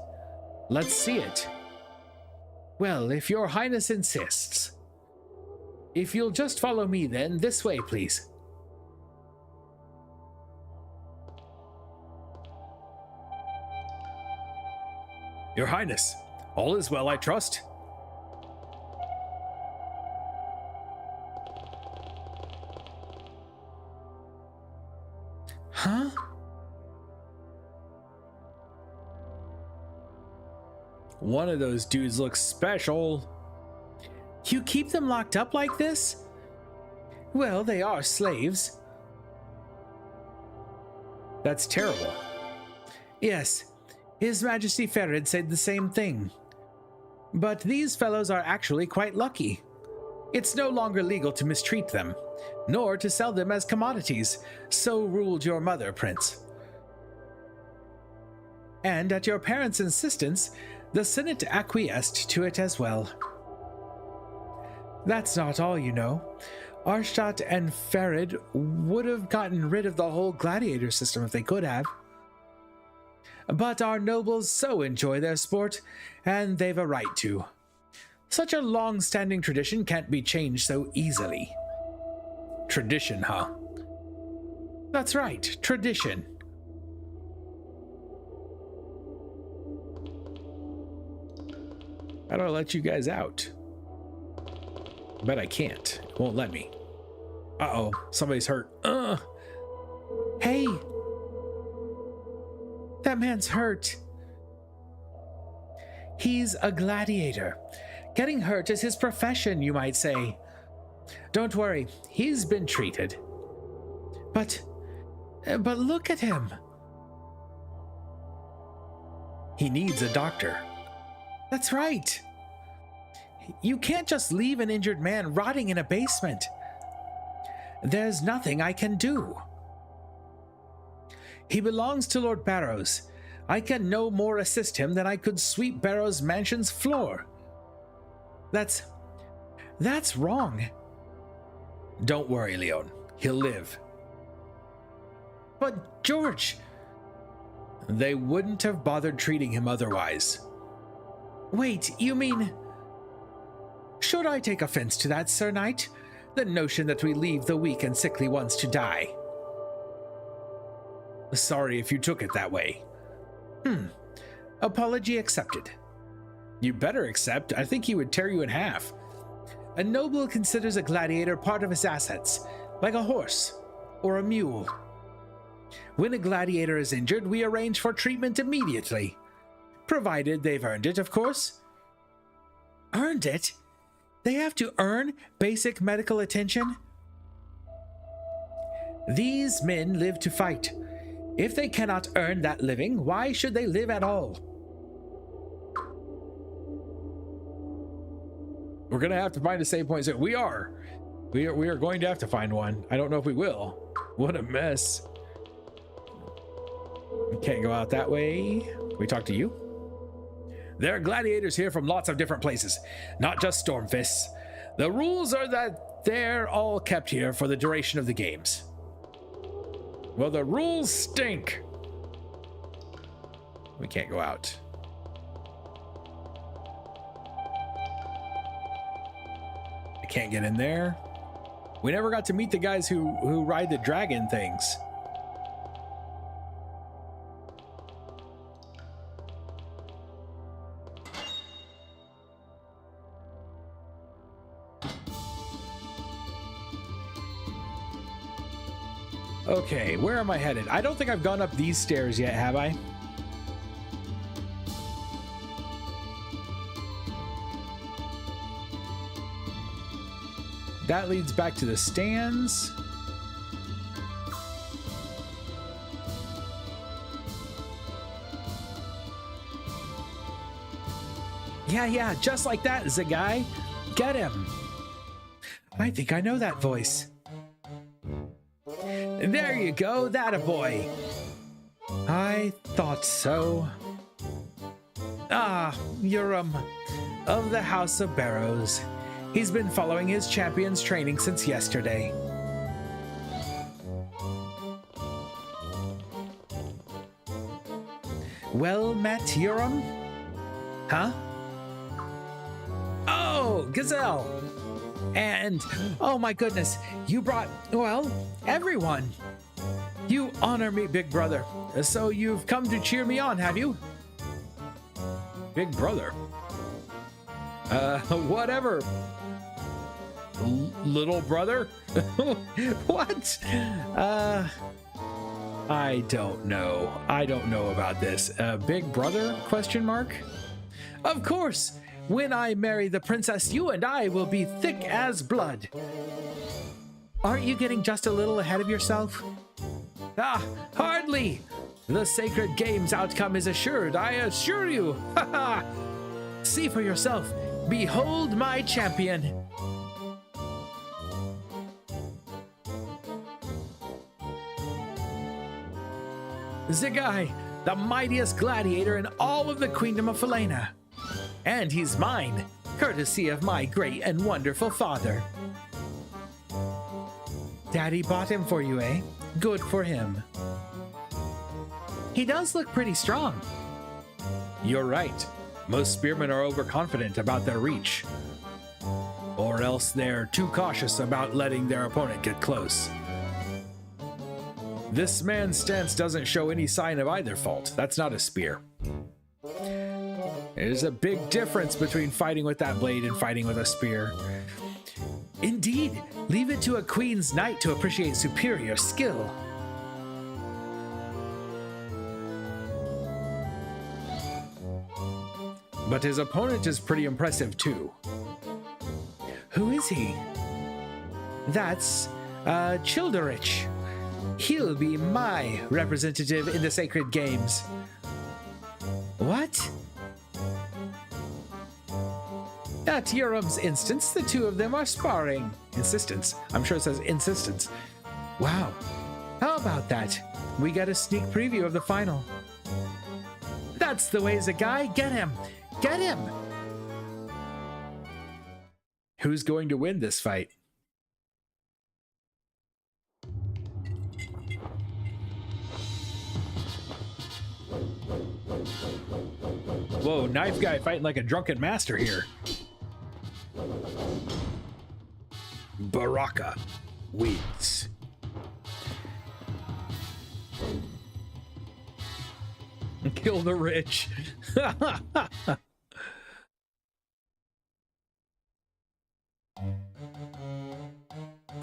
Speaker 1: Let's see it. Well, if your highness insists. If you'll just follow me then, this way, please. Your highness, all is well, I trust? Huh? One of those dudes looks special. You keep them locked up like this? Well, they are slaves. That's terrible. Yes, His Majesty Ferid said the same thing. But these fellows are actually quite lucky. It's no longer legal to mistreat them, nor to sell them as commodities. So ruled your mother, Prince. And at your parents' insistence, the Senate acquiesced to it as well. That's not all, you know. Arshtat and Ferid would have gotten rid of the whole gladiator system if they could have. But our nobles so enjoy their sport, and they've a right to. Such a long-standing tradition can't be changed so easily. Tradition, huh? That's right, tradition. How do I let you guys out? Bet I can't. It won't let me. Uh-oh, somebody's hurt. Hey! That man's hurt. He's a gladiator. Getting hurt is his profession, you might say. Don't worry, he's been treated. But look at him. He needs a doctor. That's right. You can't just leave an injured man rotting in a basement. There's nothing I can do. He belongs to Lord Barrows. I can no more assist him than I could sweep Barrows' mansion's floor. That's wrong. Don't worry, Leon. He'll live. But, George... They wouldn't have bothered treating him otherwise. Wait, you mean... Should I take offense to that, Sir Knight? The notion that we leave the weak and sickly ones to die. Sorry if you took it that way. Apology accepted. You better accept. I think he would tear you in half. A noble considers a gladiator part of his assets, like a horse or a mule. When a gladiator is injured, we arrange for treatment immediately. Provided they've earned it, of course. Earned it? They have to earn basic medical attention? These men live to fight. If they cannot earn that living, why should they live at all? We're going to have to find a save point soon. We are going to have to find one. I don't know if we will. What a mess. We can't go out that way. Can we talk to you? There are gladiators here from lots of different places, not just Stormfists. The rules are that they're all kept here for the duration of the games. Well, the rules stink. We can't go out. I can't get in there. We never got to meet the guys who ride the dragon things. Okay, where am I headed? I don't think I've gone up these stairs yet, have I? That leads back to the stands. Yeah, just like that, Zagai. Get him. I think I know that voice. There you go, that a boy. I thought so. Ah, Urim of the House of Barrows. He's been following his champion's training since yesterday. Well met, Urim? Huh? Oh, Gazelle! And, oh my goodness, you brought, well, everyone. You honor me, big brother. So you've come to cheer me on, have you? Big brother? Whatever. Little brother? What? I don't know. I don't know about this. Big brother? Question mark? Of course! When I marry the princess, you and I will be thick as blood. Aren't you getting just a little ahead of yourself? Ah, hardly! The sacred game's outcome is assured, I assure you! Ha ha! See for yourself. Behold my champion. Zagai, the mightiest gladiator in all of the Queendom of Falena. And he's mine, courtesy of my great and wonderful father. Daddy bought him for you, eh? Good for him. He does look pretty strong. You're right. Most spearmen are overconfident about their reach. Or else they're too cautious about letting their opponent get close. This man's stance doesn't show any sign of either fault. That's not a spear. There's a big difference between fighting with that blade and fighting with a spear. Indeed, leave it to a queen's knight to appreciate superior skill. But his opponent is pretty impressive too. Who is he? That's Childerich. He'll be my representative in the Sacred Games. What? At Yerum's instance, the two of them are sparring. Insistence. I'm sure it says insistence. Wow. How about that? We got a sneak preview of the final. That's the way, Zagai. Get him! Get him! Who's going to win this fight? Whoa, knife guy fighting like a drunken master here. Baraka wins. Kill the rich.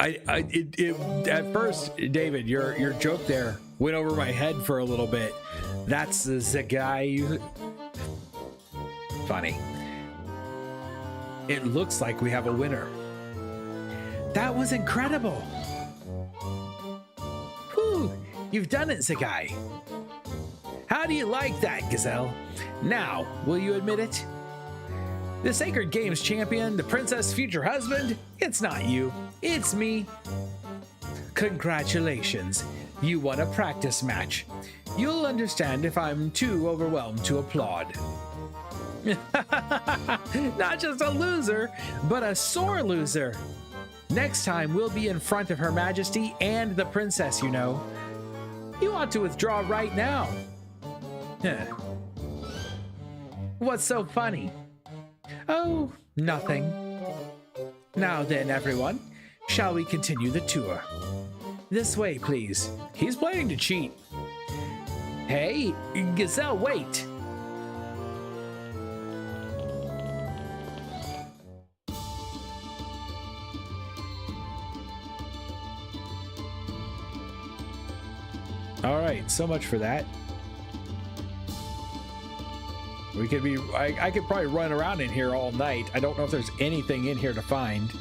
Speaker 1: At first, David, your joke there went over my head for a little bit. That's the guy. Funny. It looks like we have a winner. That was incredible. Whew, you've done it, Zagai. How do you like that, Gazelle? Now, will you admit it? The Sacred Games champion, the princess' future husband, it's not you, it's me. Congratulations, you won a practice match. You'll understand if I'm too overwhelmed to applaud. Not just a loser, but a sore loser. Next time we'll be in front of Her Majesty and the princess, you know. You ought to withdraw right now. What's so funny? Oh, nothing. Now then, everyone, shall we continue the tour? This way, please. He's planning to cheat. Hey, Gazelle, wait. All right, so much for that. We could be, I could probably run around in here all night. I don't know if there's anything in here to find.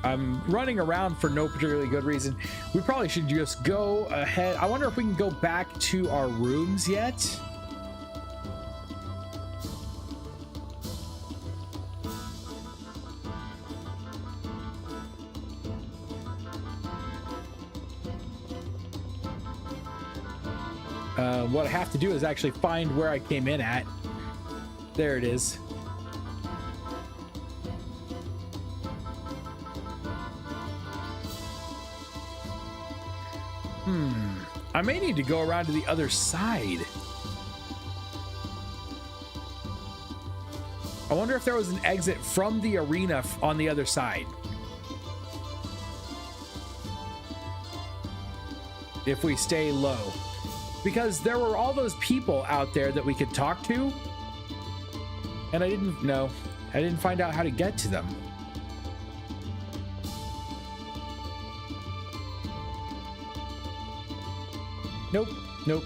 Speaker 1: I'm running around for no particularly good reason. We probably should just go ahead. I wonder if we can go back to our rooms yet. What I have to do is actually find where I came in at. There it is. I may need to go around to the other side. I wonder if there was an exit from the arena on the other side. If we stay low. Because there were all those people out there that we could talk to. And I didn't know. I didn't find out how to get to them. Nope, nope.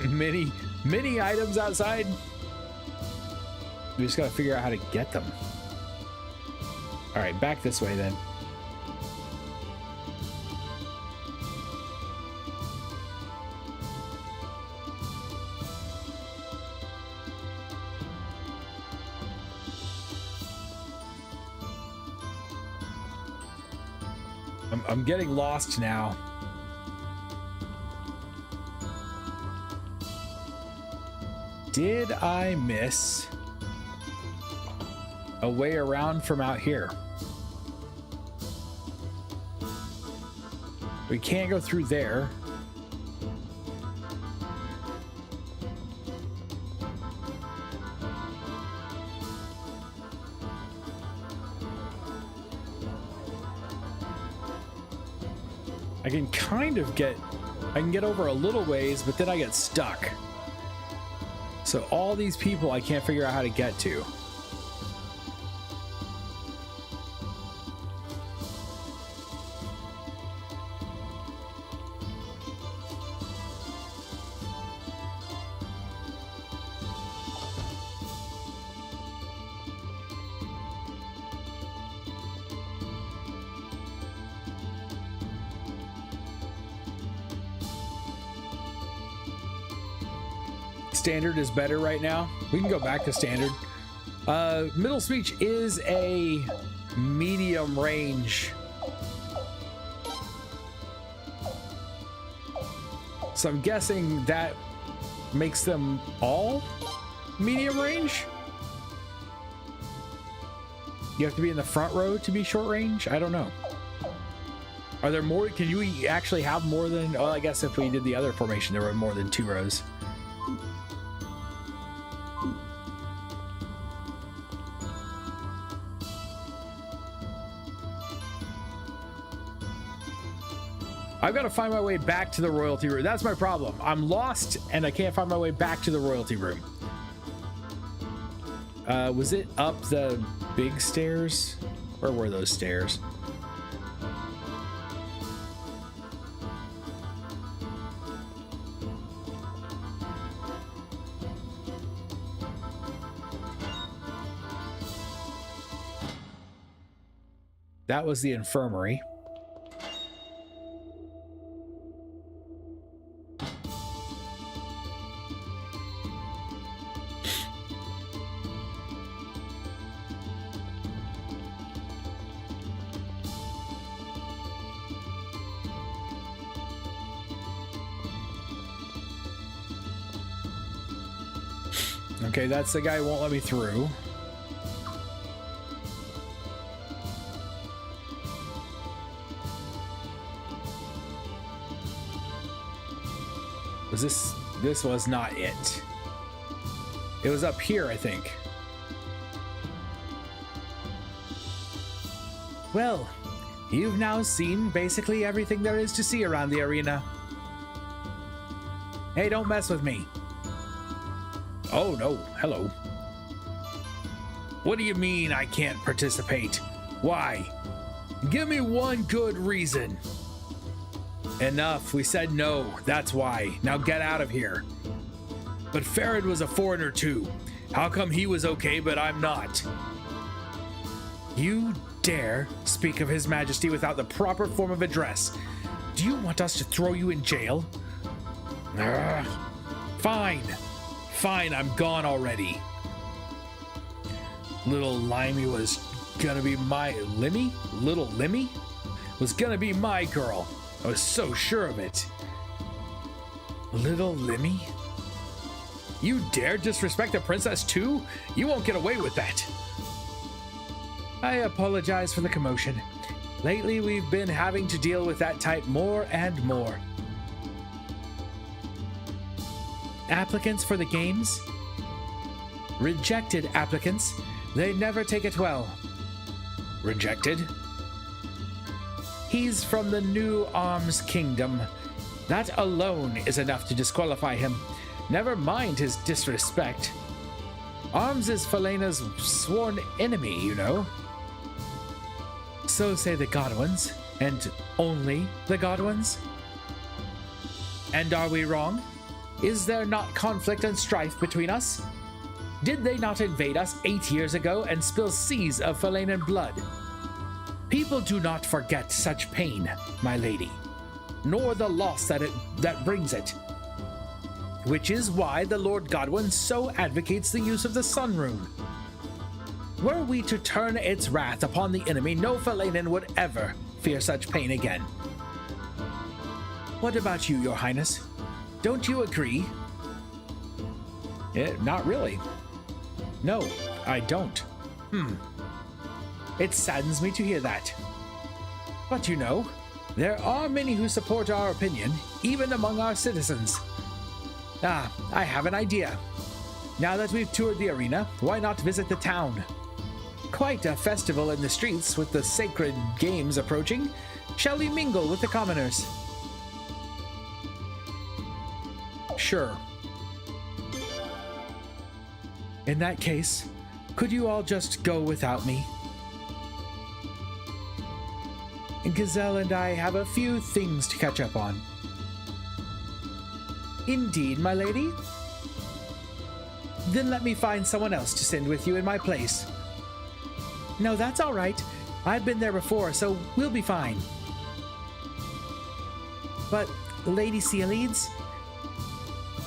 Speaker 1: Many items outside. We just gotta figure out how to get them. All right, back this way then. I'm getting lost now. Did I miss a way around from out here? We can't go through there. I can kind of get, I can get over a little ways, but then I get stuck. So all these people I can't figure out how to get to. Standard is better right now. We can go back to standard. Middle speech is a medium range. So I'm guessing that makes them all medium range. You have to be in the front row to be short range? I don't know. Are there more? Can you actually have more than, oh, I guess if we did the other formation, there were more than 2 rows. I've got to find my way back to the royalty room. That's my problem. I'm lost and I can't find my way back to the royalty room. Was it up the big stairs? Where were those stairs? That was the infirmary. Okay, that's the guy who won't let me through. Was this? This was not it. It was up here, I think. Well, you've now seen basically everything there is to see around the arena. Hey, don't mess with me. Oh no, hello. What do you mean I can't participate? Why? Give me one good reason. Enough, we said no, that's why. Now get out of here. But Farad was a foreigner too. How come he was okay but I'm not? You dare speak of His Majesty without the proper form of address. Do you want us to throw you in jail? Fine. Fine, I'm gone already. Little Limey was gonna be my... Limmy? Little Limmy? Was gonna be my girl. I was so sure of it. Little Limmy? You dare disrespect the princess too? You won't get away with that. I apologize for the commotion. Lately, we've been having to deal with that type more and more. Applicants for the games? Rejected applicants. They never take it well. Rejected? He's from the New Arms Kingdom. That alone is enough to disqualify him. Never mind his disrespect. Arms is Falena's sworn enemy, you know. So say the Godwins, and only the Godwins. And are we wrong? Is there not conflict and strife between us? Did they not invade us 8 years ago and spill seas of Falenan blood? People do not forget such pain, my lady, nor the loss that brings it. Which is why the Lord Godwin so advocates the use of the Sun Rune. Were we to turn its wrath upon the enemy, no Falenan would ever fear such pain again. What about you, Your Highness? Don't you agree? Not really. No, I don't. It saddens me to hear that. But you know, there are many who support our opinion, even among our citizens. I have an idea. Now that we've toured the arena, why not visit the town? Quite a festival in the streets with the sacred games approaching. Shall we mingle with the commoners? Sure. In that case, could you all just go without me? Gazelle and I have a few things to catch up on. Indeed, my lady? Then let me find someone else to send with you in my place. No, that's all right. I've been there before, so we'll be fine. But, Lady Ceolides?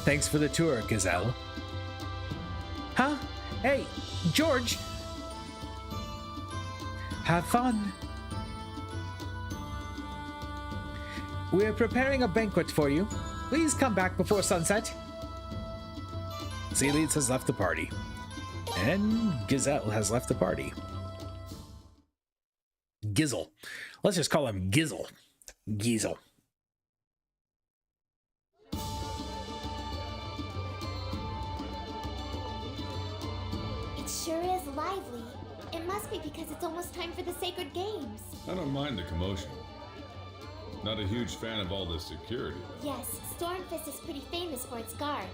Speaker 1: Thanks for the tour, Gazelle. Huh? Hey, George! Have fun. We're preparing a banquet for you. Please come back before sunset. Ceolides has left the party. And Gazelle has left the party. Gizzle. Let's just call him Gizzle. Gizzle.
Speaker 2: It sure is lively. It must be because it's almost time for the sacred games.
Speaker 5: I don't mind the commotion. Not a huge fan of all this security.
Speaker 2: Yes, Stormfist is pretty famous for its guards.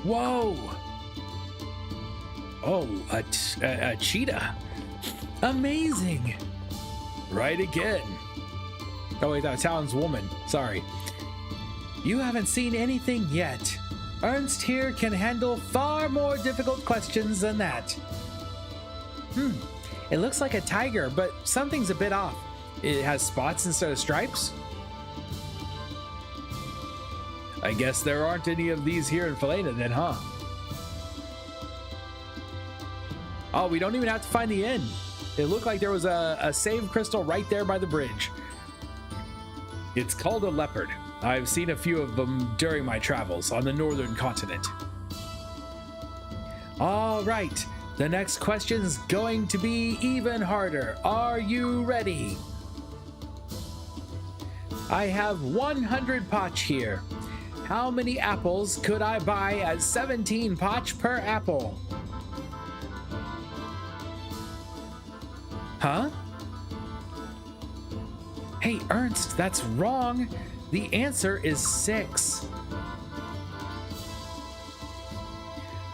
Speaker 1: Whoa! Oh, a cheetah. Amazing! Right again. Oh wait, that sounds woman. Sorry. You haven't seen anything yet. Ernst here can handle far more difficult questions than that. It looks like a tiger, but something's a bit off. It has spots instead of stripes? I guess there aren't any of these here in Falena then, huh? Oh, we don't even have to find the inn. It looked like there was a save crystal right there by the bridge. It's called a leopard. I've seen a few of them during my travels on the northern continent. All right, the next question's going to be even harder. Are you ready? I have 100 poch here. How many apples could I buy at 17 poch per apple? Huh? Hey, Ernst, that's wrong. The answer is 6.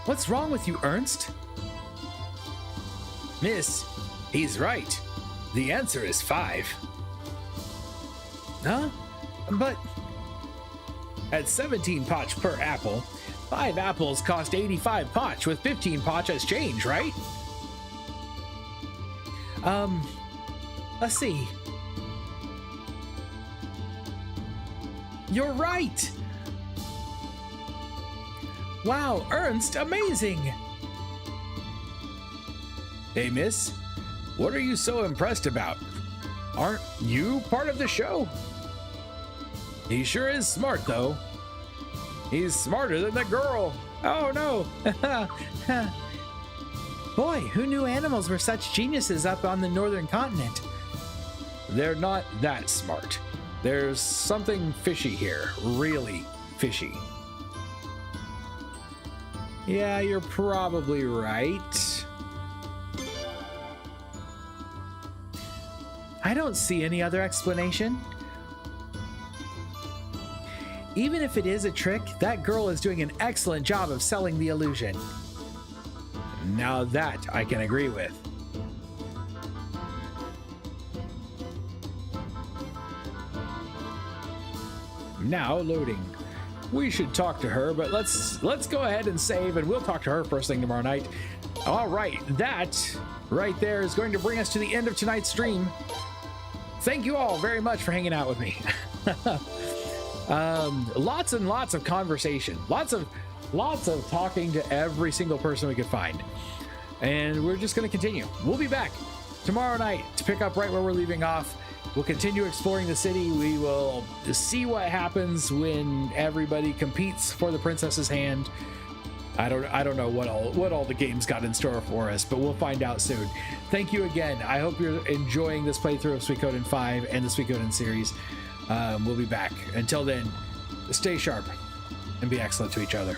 Speaker 1: What's wrong with you, Ernst? Miss, he's right. The answer is 5. Huh? But at 17 poch per apple, 5 apples cost 85 poch with 15 poch as change, right? Let's see. You're right! Wow, Ernst, amazing! Hey, miss, what are you so impressed about? Aren't you part of the show? He sure is smart, though. He's smarter than the girl. Oh, no. Boy, who knew animals were such geniuses up on the northern continent? They're not that smart. There's something fishy here. Really fishy. Yeah, you're probably right. I don't see any other explanation. Even if it is a trick, that girl is doing an excellent job of selling the illusion. Now that I can agree with. Now loading. We should talk to her, but let's go ahead and save, and we'll talk to her first thing tomorrow night. All right, that right there is going to bring us to the end of tonight's stream. Thank you all very much for hanging out with me. Lots and lots of conversation, lots of talking to every single person we could find. And we're just going to continue. We'll be back tomorrow night to pick up right where we're leaving off. We'll continue exploring the city. We will see what happens when everybody competes for the princess's hand. I don't know what all the games got in store for us, but we'll find out soon. Thank you again. I hope you're enjoying this playthrough of Suikoden 5 and the Suikoden series. We'll be back. Until then, stay sharp and be excellent to each other.